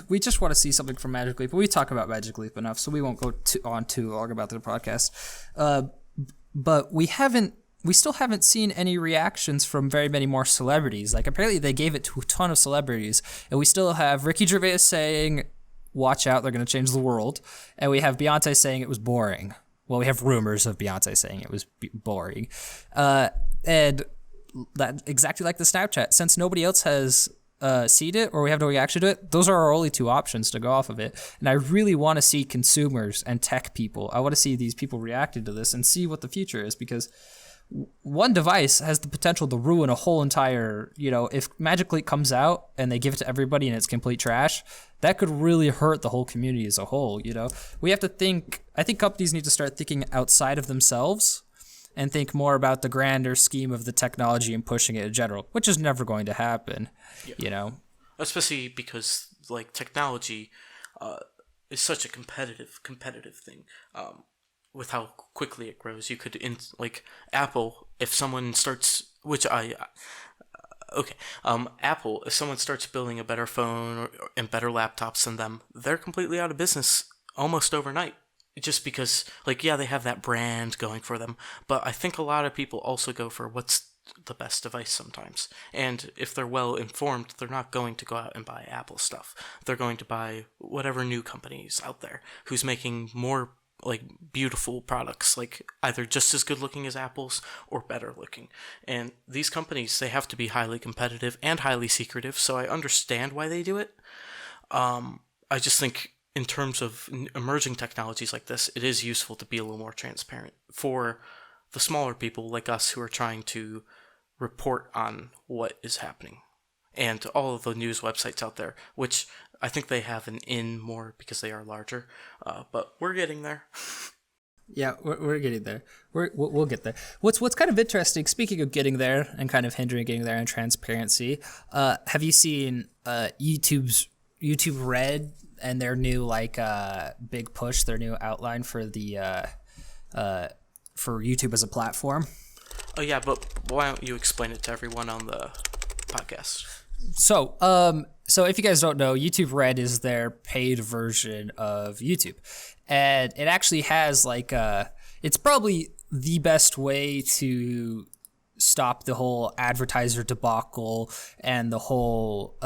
we just want to see something from Magic Leap, but we talk about Magic Leap enough, so we won't go on too long about the podcast. But we still haven't seen any reactions from very many more celebrities. Apparently they gave it to a ton of celebrities, and we still have Ricky Gervais saying, watch out, they're going to change the world. And we have Beyonce saying it was boring. Well, we have rumors of Beyonce saying it was boring. And that exactly like the Snapchat, since nobody else has seen it or we have no reaction to it, those are our only two options to go off of it. And I really want to see consumers and tech people. I want to see these people reacting to this and see what the future is, because one device has the potential to ruin a whole entire, if Magic Leap comes out and they give it to everybody and it's complete trash, that could really hurt the whole community as a whole. We have to think, I think companies need to start thinking outside of themselves and think more about the grander scheme of the technology and pushing it in general, which is never going to happen, Especially because, technology is such a competitive thing. With how quickly it grows, you could, Apple, if someone starts, Apple, if someone starts building a better phone and better laptops than them, they're completely out of business almost overnight. Just because, they have that brand going for them. But I think a lot of people also go for what's the best device sometimes. And if they're well informed, they're not going to go out and buy Apple stuff. They're going to buy whatever new companies out there who's making more, beautiful products, either just as good looking as Apple's or better looking. And these companies, they have to be highly competitive and highly secretive, so I understand why they do it. I just think, in terms of emerging technologies like this, it is useful to be a little more transparent for the smaller people like us who are trying to report on what is happening. And all of the news websites out there, which I think they have an in more because they are larger, but we're getting there. Yeah, we're getting there. We'll get there. What's kind of interesting, speaking of getting there and kind of hindering getting there and transparency, have you seen YouTube Red and their new big push, their new outline for the for YouTube as a platform? Oh yeah, but why don't you explain it to everyone on the podcast? So if you guys don't know, YouTube Red is their paid version of YouTube, and it actually has it's probably the best way to stop the whole advertiser debacle and the whole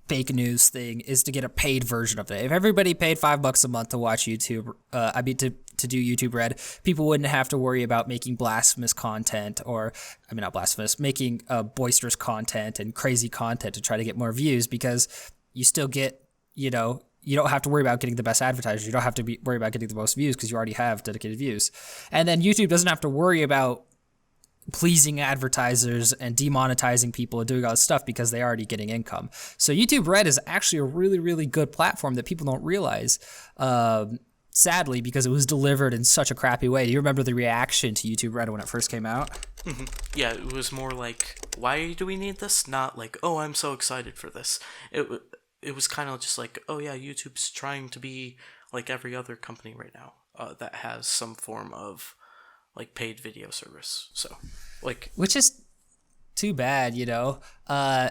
fake news thing is to get a paid version of it. If everybody paid $5 a month to watch YouTube, to do YouTube Red, people wouldn't have to worry about making blasphemous content not blasphemous, making boisterous content and crazy content to try to get more views, because you still get, you don't have to worry about getting the best advertisers. You don't have to worry about getting the most views because you already have dedicated views. And then YouTube doesn't have to worry about pleasing advertisers and demonetizing people and doing all this stuff because they're already getting income. So YouTube Red is actually a really, really good platform that people don't realize, sadly, because it was delivered in such a crappy way. Do you remember the reaction to YouTube Red when it first came out? Mm-hmm. Yeah, it was more like, why do we need this? Not like, oh, I'm so excited for this. It was kind of just like, oh yeah, YouTube's trying to be like every other company right now that has some form of paid video service. So which is too bad, they I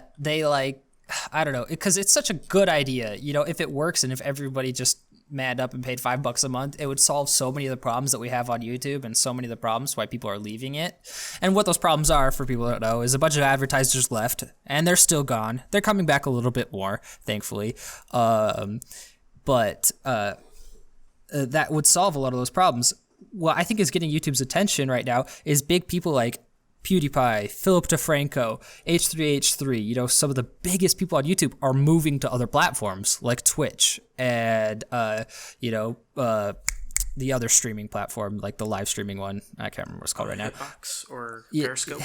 don't know, because it's such a good idea, if it works and if everybody just manned up and paid $5 a month, it would solve so many of the problems that we have on YouTube and so many of the problems why people are leaving it. And what those problems are, for people who don't know, is a bunch of advertisers left and they're still gone. They're coming back a little bit more, thankfully. But that would solve a lot of those problems. What I think is getting YouTube's attention right now is big people like PewDiePie, Philip DeFranco, H3H3, some of the biggest people on YouTube are moving to other platforms like Twitch and, the other streaming platform, like the live streaming one. I can't remember what it's called right now. Hitbox or Periscope?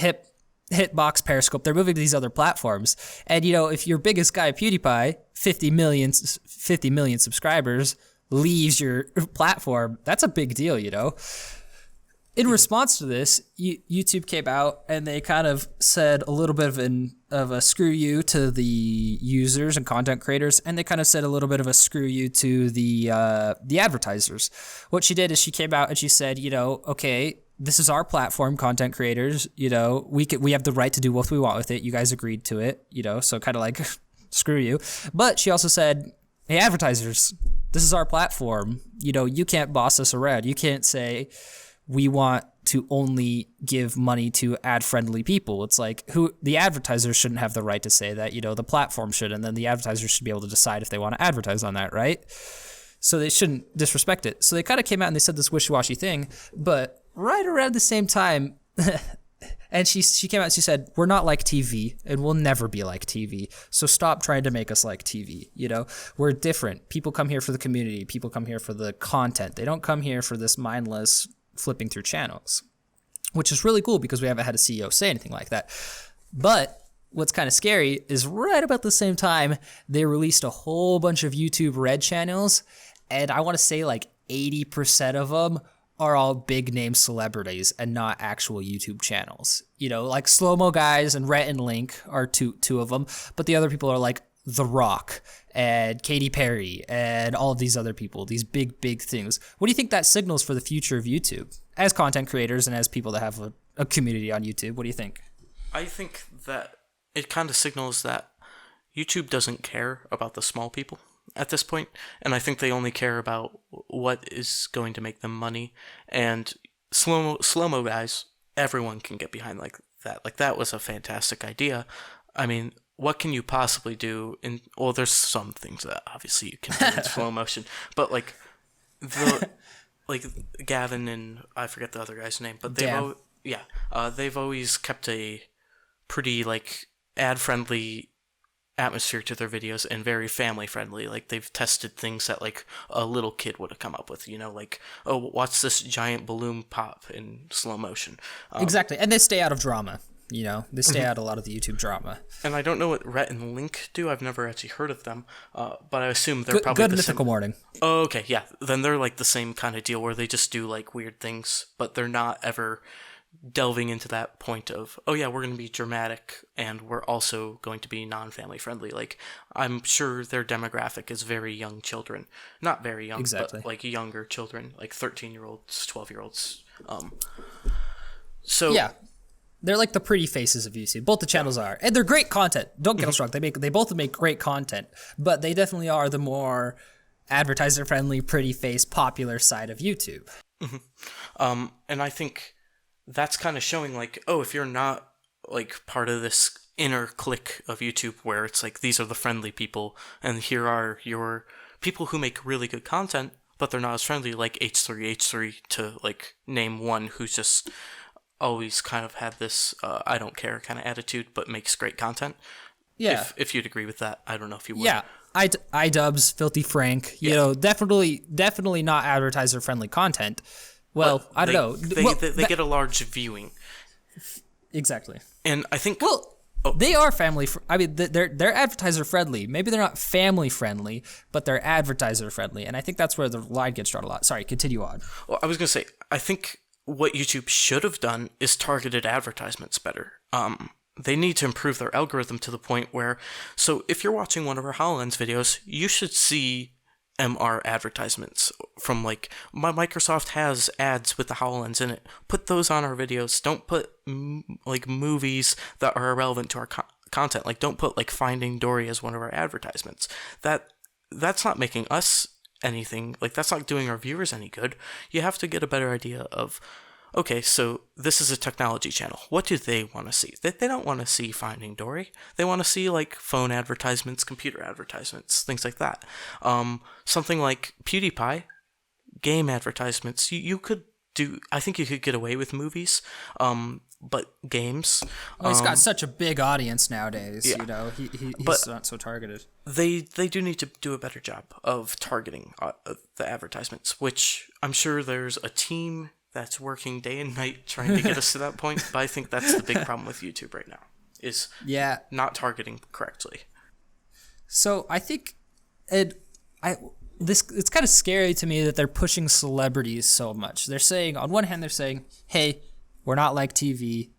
Hitbox, Periscope. They're moving to these other platforms. And, if your biggest guy, PewDiePie, 50 million subscribers, leaves your platform, that's a big deal, In response to this, YouTube came out and they kind of said a little bit of a screw you to the users and content creators, and they kind of said a little bit of a screw you to the advertisers. What she did is she came out and she said, okay, this is our platform, content creators, we have the right to do what we want with it. You guys agreed to it, so kind of screw you. But she also said, hey, advertisers, this is our platform. You can't boss us around. You can't say we want to only give money to ad-friendly people. It's like the advertisers shouldn't have the right to say that, the platform should, and then the advertisers should be able to decide if they want to advertise on that, right? So they shouldn't disrespect it. So they kind of came out and they said this wishy-washy thing, but right around the same time, and she came out and she said, we're not like TV, and we'll never be like TV. So stop trying to make us like TV. We're different. People come here for the community. People come here for the content. They don't come here for this mindless flipping through channels, which is really cool because we haven't had a CEO say anything like that. But what's kind of scary is right about the same time, they released a whole bunch of YouTube Red channels, and I want to say like 80% of them are all big name celebrities and not actual YouTube channels. Like Slow Mo Guys and Rhett and Link are two of them, but the other people are like The Rock and Katy Perry and all of these other people, these big things. What do you think that signals for the future of YouTube as content creators and as people that have a community on YouTube? What do you think? I think that it kind of signals that YouTube doesn't care about the small people at this point, and I think they only care about what is going to make them money. And slow-mo guys, everyone can get behind like that. Like, that was a fantastic idea. I mean, what can you possibly do there's some things that obviously you can do in slow motion, but like Gavin and I forget the other guy's name, but they've always kept a pretty like ad-friendly atmosphere to their videos and very family friendly. Like, they've tested things that like a little kid would have come up with, like, oh, watch this giant balloon pop in slow motion. Exactly. And they stay out of drama. They stay out a lot of the YouTube drama. And I don't know what Rhett and Link do. I've never actually heard of them, but I assume they're probably good the Mythical same. Morning. Oh, okay, yeah. Then they're like the same kind of deal where they just do like weird things, but they're not ever delving into that point of, oh yeah, we're going to be dramatic and we're also going to be non-family friendly. Like, I'm sure their demographic is very young children. Not very young, exactly. But like younger children, like 13-year-olds, 12-year-olds. So yeah. They're like the pretty faces of YouTube. Both the channels are. And they're great content. Don't get us wrong. They both make great content, but they definitely are the more advertiser-friendly, pretty face, popular side of YouTube. Mm-hmm. And I think that's kind of showing like, oh, if you're not like part of this inner clique of YouTube where it's like, these are the friendly people and here are your people who make really good content, but they're not as friendly, like H3 to like name one who's just always kind of had this I don't care kind of attitude, but makes great content. Yeah. If you'd agree with that, I don't know if you would. Yeah. iDubbbz, Filthy Frank, definitely not advertiser friendly content. Well, I don't know. They get a large viewing. Exactly. And I think they are family. They're advertiser friendly. Maybe they're not family friendly, but they're advertiser friendly. And I think that's where the line gets drawn a lot. Sorry, continue on. Well, I was gonna say, I think what YouTube should have done is targeted advertisements better. They need to improve their algorithm to the point where, so if you're watching one of our HoloLens videos, you should see MR advertisements from like, Microsoft has ads with the HoloLens in it. Put those on our videos. Don't put like movies that are irrelevant to our content. Like, don't put like Finding Dory as one of our advertisements. That's not making us anything. Like, that's not doing our viewers any good. You have to get a better idea of, okay, so this is a technology channel. What do they want to see? They don't want to see Finding Dory. They want to see like phone advertisements, computer advertisements, things like that. Something like PewDiePie, game advertisements. You could do. I think you could get away with movies, but games. Well, he's got such a big audience nowadays. Yeah. He's not so targeted. They do need to do a better job of targeting the advertisements, which I'm sure there's a team that's working day and night trying to get us to that point. But I think that's the big problem with YouTube right now, is not targeting correctly. So I think it's kind of scary to me that they're pushing celebrities so much. They're saying, on one hand, they're saying, hey, we're not like TV,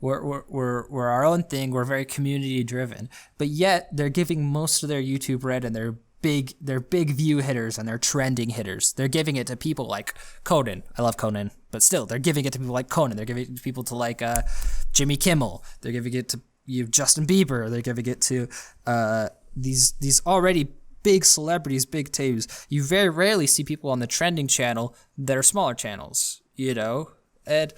we're our own thing, we're very community driven. But yet they're giving most of their YouTube Red and their big view hitters and their trending hitters. They're giving it to people like Conan. I love Conan, but still, they're giving it to people like Conan. They're giving it to people to like Jimmy Kimmel. They're giving it to Justin Bieber. They're giving it to these already big celebrities, big teams. You very rarely see people on the trending channel that are smaller channels. And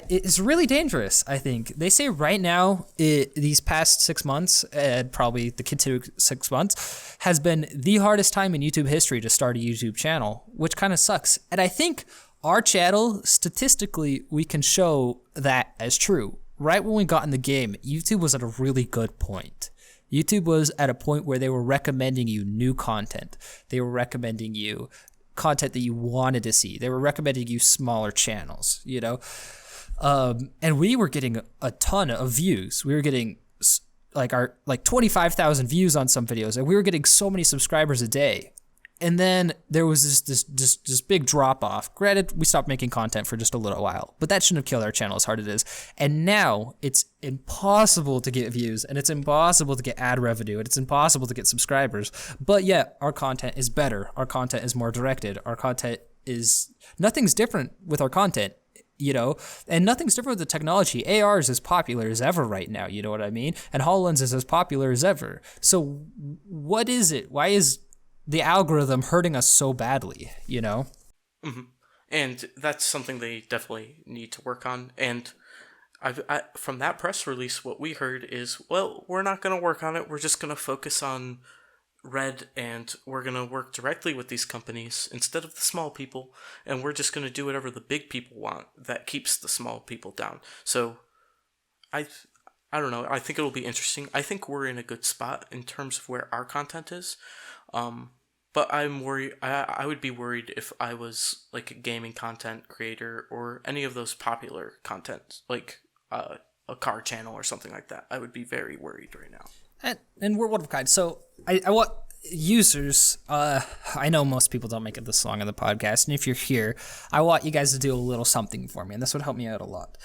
it's really dangerous, I think. They say right now, these past 6 months, and probably the continued 6 months, has been the hardest time in YouTube history to start a YouTube channel, which kind of sucks. And I think our channel, statistically, we can show that as true. Right when we got in the game, YouTube was at a really good point. YouTube was at a point where they were recommending you new content. They were recommending you content that you wanted to see. They were recommending you smaller channels, you know? And we were getting a ton of views. We were getting like 25,000 views on some videos, and we were getting so many subscribers a day. And then there was this big drop off. Granted, we stopped making content for just a little while, but that shouldn't have killed our channel as hard as it is. And now it's impossible to get views, and it's impossible to get ad revenue, and it's impossible to get subscribers. But yet our content is better. Our content is more directed. Our content is, nothing's different with our content, you know, and nothing's different with the technology. AR is as popular as ever right now, you know what I mean? And HoloLens is as popular as ever. So what is it? Why is the algorithm hurting us so badly, you know? Mm-hmm. And that's something they definitely need to work on. And from that press release, what we heard is, well, we're not going to work on it. We're just going to focus on Red, and we're going to work directly with these companies instead of the small people. And we're just going to do whatever the big people want that keeps the small people down. So I don't know. I think it'll be interesting. I think we're in a good spot in terms of where our content is. But I'm worried. I would be worried if I was like a gaming content creator or any of those popular content, like a car channel or something like that. I would be very worried right now. And we're one of a kind. So I want users. I know most people don't make it this long on the podcast, and if you're here, I want you guys to do a little something for me, and this would help me out a lot.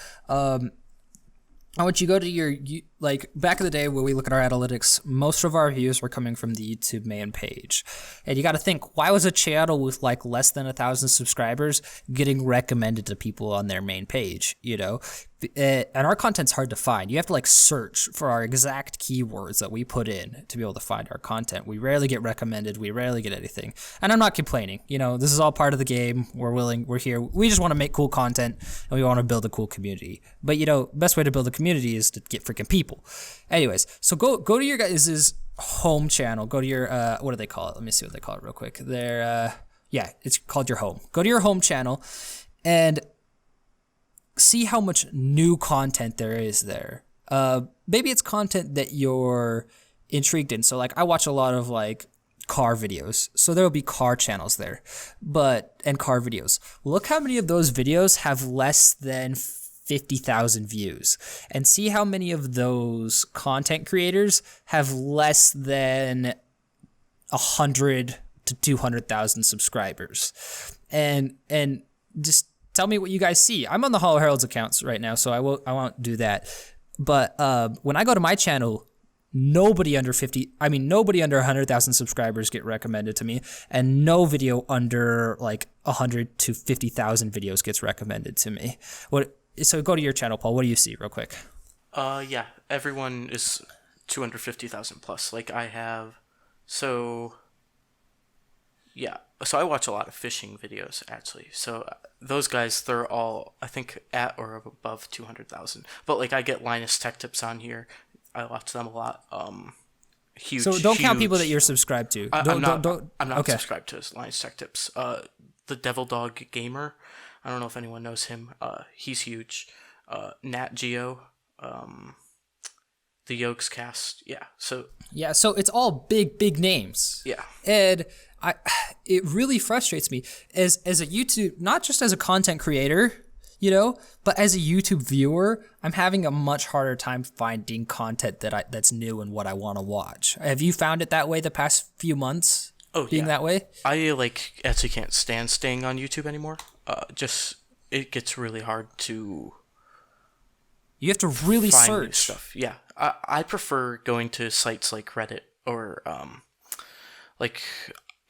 I want you to go to your, like, back in the day when we look at our analytics, most of our views were coming from the YouTube main page. And you got to think, why was a channel with, like, less than 1,000 subscribers getting recommended to people on their main page, you know? And our content's hard to find. You have to, like, search for our exact keywords that we put in to be able to find our content. We rarely get recommended. We rarely get anything. And I'm not complaining. You know, this is all part of the game. We're here. We just want to make cool content, and we want to build a cool community. But, you know, best way to build a community is to get freaking people. Anyways, so go to your guys' home channel. Go to your, what do they call it? Let me see what they call it real quick. Yeah, it's called your home. Go to your home channel and see how much new content there is there. Maybe it's content that you're intrigued in. So, like, I watch a lot of, like, car videos. So there'll be car channels there, and car videos. Look how many of those videos have less than 50,000 views, and see how many of those content creators have less than 100 to 200,000 subscribers. And just tell me what you guys see. I'm on the Holo Herald's accounts right now, so I won't do that. But when I go to my channel, nobody under 100,000 subscribers get recommended to me, and no video under like 100 to 50,000 videos gets recommended to me. So go to your channel, Paul. What do you see real quick? Yeah, everyone is 250,000 plus. Like I have, so I watch a lot of fishing videos actually. So those guys, they're all I think at or above 200,000. But like I get Linus Tech Tips on here. I watch them a lot. Huge. So don't count people that you're subscribed to. I'm not okay. subscribed to Linus Tech Tips. The Devil Dog Gamer. I don't know if anyone knows him. He's huge. Nat Geo. The Yokes Cast. Yeah. So it's all big names. Yeah. And it really frustrates me as a YouTube, not just as a content creator, you know, but as a YouTube viewer, I'm having a much harder time finding content that's new and what I want to watch. Have you found it that way the past few months? Being that way? I actually can't stand staying on YouTube anymore. It gets really hard to. You have to really find search new stuff. Yeah, I prefer going to sites like Reddit or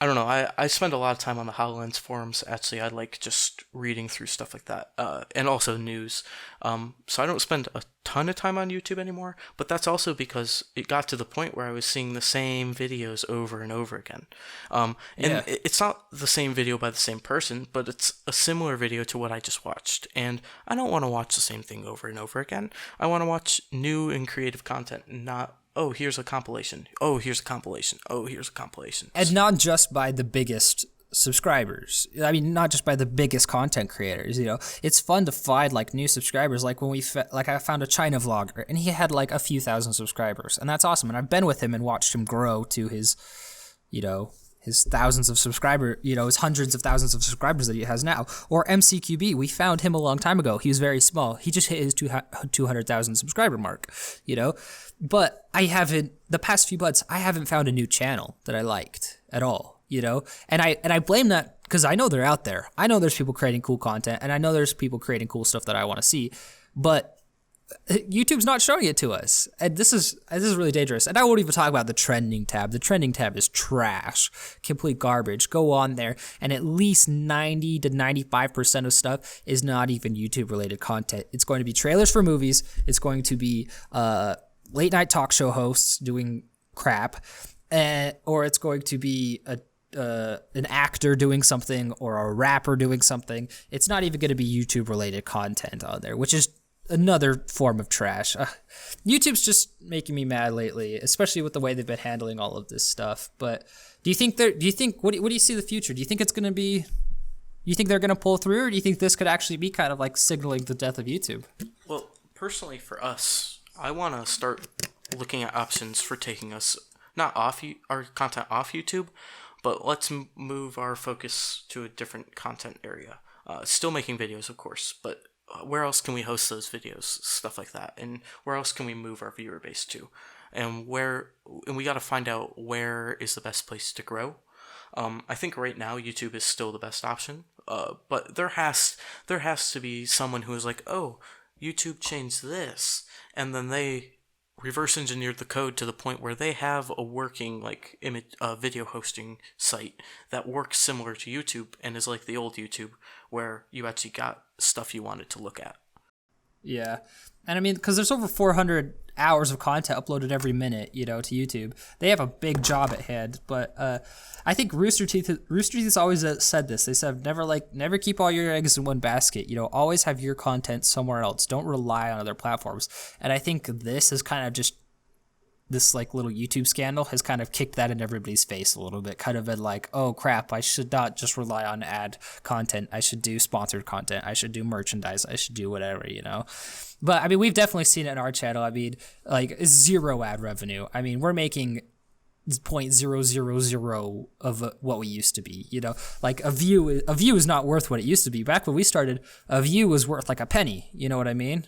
I don't know. I spend a lot of time on the HoloLens forums. Actually, I like just reading through stuff like that, and also news. So I don't spend a ton of time on YouTube anymore. But that's also because it got to the point where I was seeing the same videos over and over again. And Yeah. it's not the same video by the same person, but it's a similar video to what I just watched. And I don't want to watch the same thing over and over again. I want to watch new and creative content, not, oh, here's a compilation. Oh, here's a compilation. Oh, here's a compilation. And not just by the biggest subscribers. I mean, not just by the biggest content creators. It's fun to find like new subscribers. Like when I found a China vlogger, and he had like a few thousand subscribers, and that's awesome. And I've been with him and watched him grow to his, his thousands of subscribers, his hundreds of thousands of subscribers that he has now. Or MCQB, we found him a long time ago. He was very small. He just hit his 200,000 subscriber mark, But the past few months, I haven't found a new channel that I liked at all, And I blame that because I know they're out there. I know there's people creating cool content, and I know there's people creating cool stuff that I want to see, but YouTube's not showing it to us, and this is really dangerous. And I won't even talk about the trending tab. The trending tab is trash, complete garbage. Go on there, and at least 90 to 95% of stuff is not even YouTube related content. It's going to be trailers for movies. It's going to be late night talk show hosts doing crap, or it's going to be an actor doing something or a rapper doing something. It's not even going to be YouTube related content on there, which is another form of trash. YouTube's just making me mad lately, especially with the way they've been handling all of this stuff. But what do you see the future? Do you think it's going to be, you think they're going to pull through, or do you think this could actually be kind of like signaling the death of YouTube? Well, personally for us, I want to start looking at options for taking us not off our content off YouTube, but let's move our focus to a different content area. Still making videos, of course, but where else can we host those videos, stuff like that, and where else can we move our viewer base to, and we got to find out where is the best place to grow. I think right now YouTube is still the best option, but there has to be someone who is like, oh, YouTube changed this, and then they reverse engineered the code to the point where they have a working like video hosting site that works similar to YouTube and is like the old YouTube where you actually got stuff you wanted to look at. Yeah. And I mean, because there's over 400 hours of content uploaded every minute, to YouTube. They have a big job at hand. But I think Rooster Teeth has always said this. They said never keep all your eggs in one basket. Always have your content somewhere else. Don't rely on other platforms. And I think this is kind of just this like little YouTube scandal has kind of kicked that in everybody's face a little bit. Kind of been like, oh crap, I should not just rely on ad content. I should do sponsored content. I should do merchandise. I should do whatever, But I mean, we've definitely seen it in our channel. I mean, like 0 ad revenue. I mean, we're making 0.000 of what we used to be. Like a view is not worth what it used to be. Back when we started, a view was worth like a penny. You know what I mean?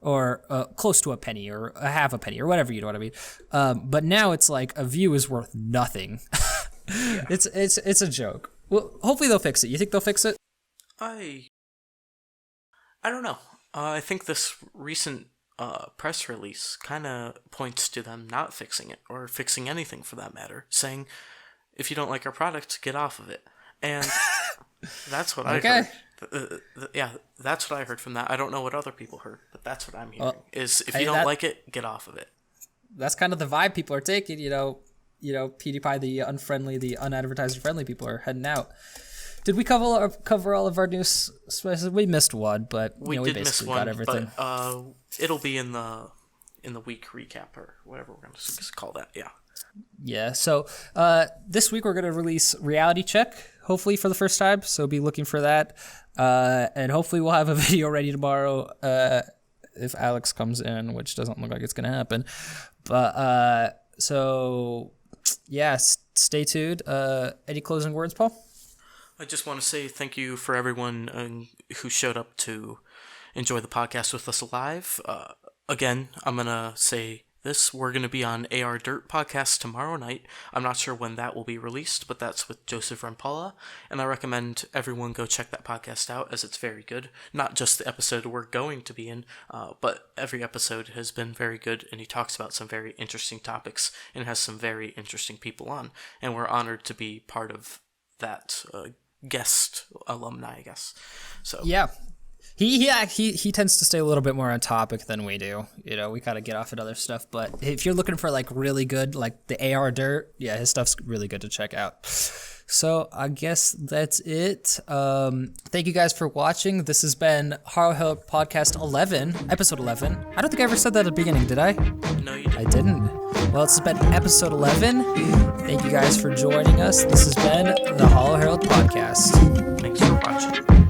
Or close to a penny, or a half a penny, or whatever, you know what I mean. But now it's like a view is worth nothing. Yeah. It's a joke. Well, hopefully they'll fix it. You think they'll fix it? I don't know. I think this recent press release kind of points to them not fixing it, or fixing anything for that matter, saying, if you don't like our product, get off of it. And that's what I heard. Yeah, that's what I heard from that. I don't know what other people heard, but that's what I'm hearing. Is if you don't like it, get off of it. That's kind of the vibe people are taking. PewDiePie, the unfriendly, the unadvertiser friendly people are heading out. Did we cover all of our news? We missed one, but we did basically miss one, got everything. But it'll be in the week recap or whatever we're going to call that. Yeah. Yeah. So this week we're going to release Reality Check, hopefully for the first time. So be looking for that. And hopefully we'll have a video ready tomorrow if Alex comes in, which doesn't look like it's going to happen. But so, yeah, stay tuned. Any closing words, Paul? I just want to say thank you for everyone who showed up to enjoy the podcast with us live. Again, I'm going to say this, we're going to be on AR Dirt podcast tomorrow night. I'm not sure when that will be released, but that's with Joseph Rampala, and I recommend everyone go check that podcast out as it's very good. Not just the episode we're going to be in, but every episode has been very good, and he talks about some very interesting topics and has some very interesting people on, and we're honored to be part of that guest alumni, I guess. So yeah. He tends to stay a little bit more on topic than we do. You know, we kind of get off at other stuff. But if you're looking for like really good, like the AR Dirt, yeah, his stuff's really good to check out. So I guess that's it. Thank you guys for watching. This has been Holo Herald Podcast 11, episode 11. I don't think I ever said that at the beginning, did I? No, you didn't. I didn't. Well, this has been episode 11. Thank you guys for joining us. This has been the Holo Herald Podcast. Thanks for watching.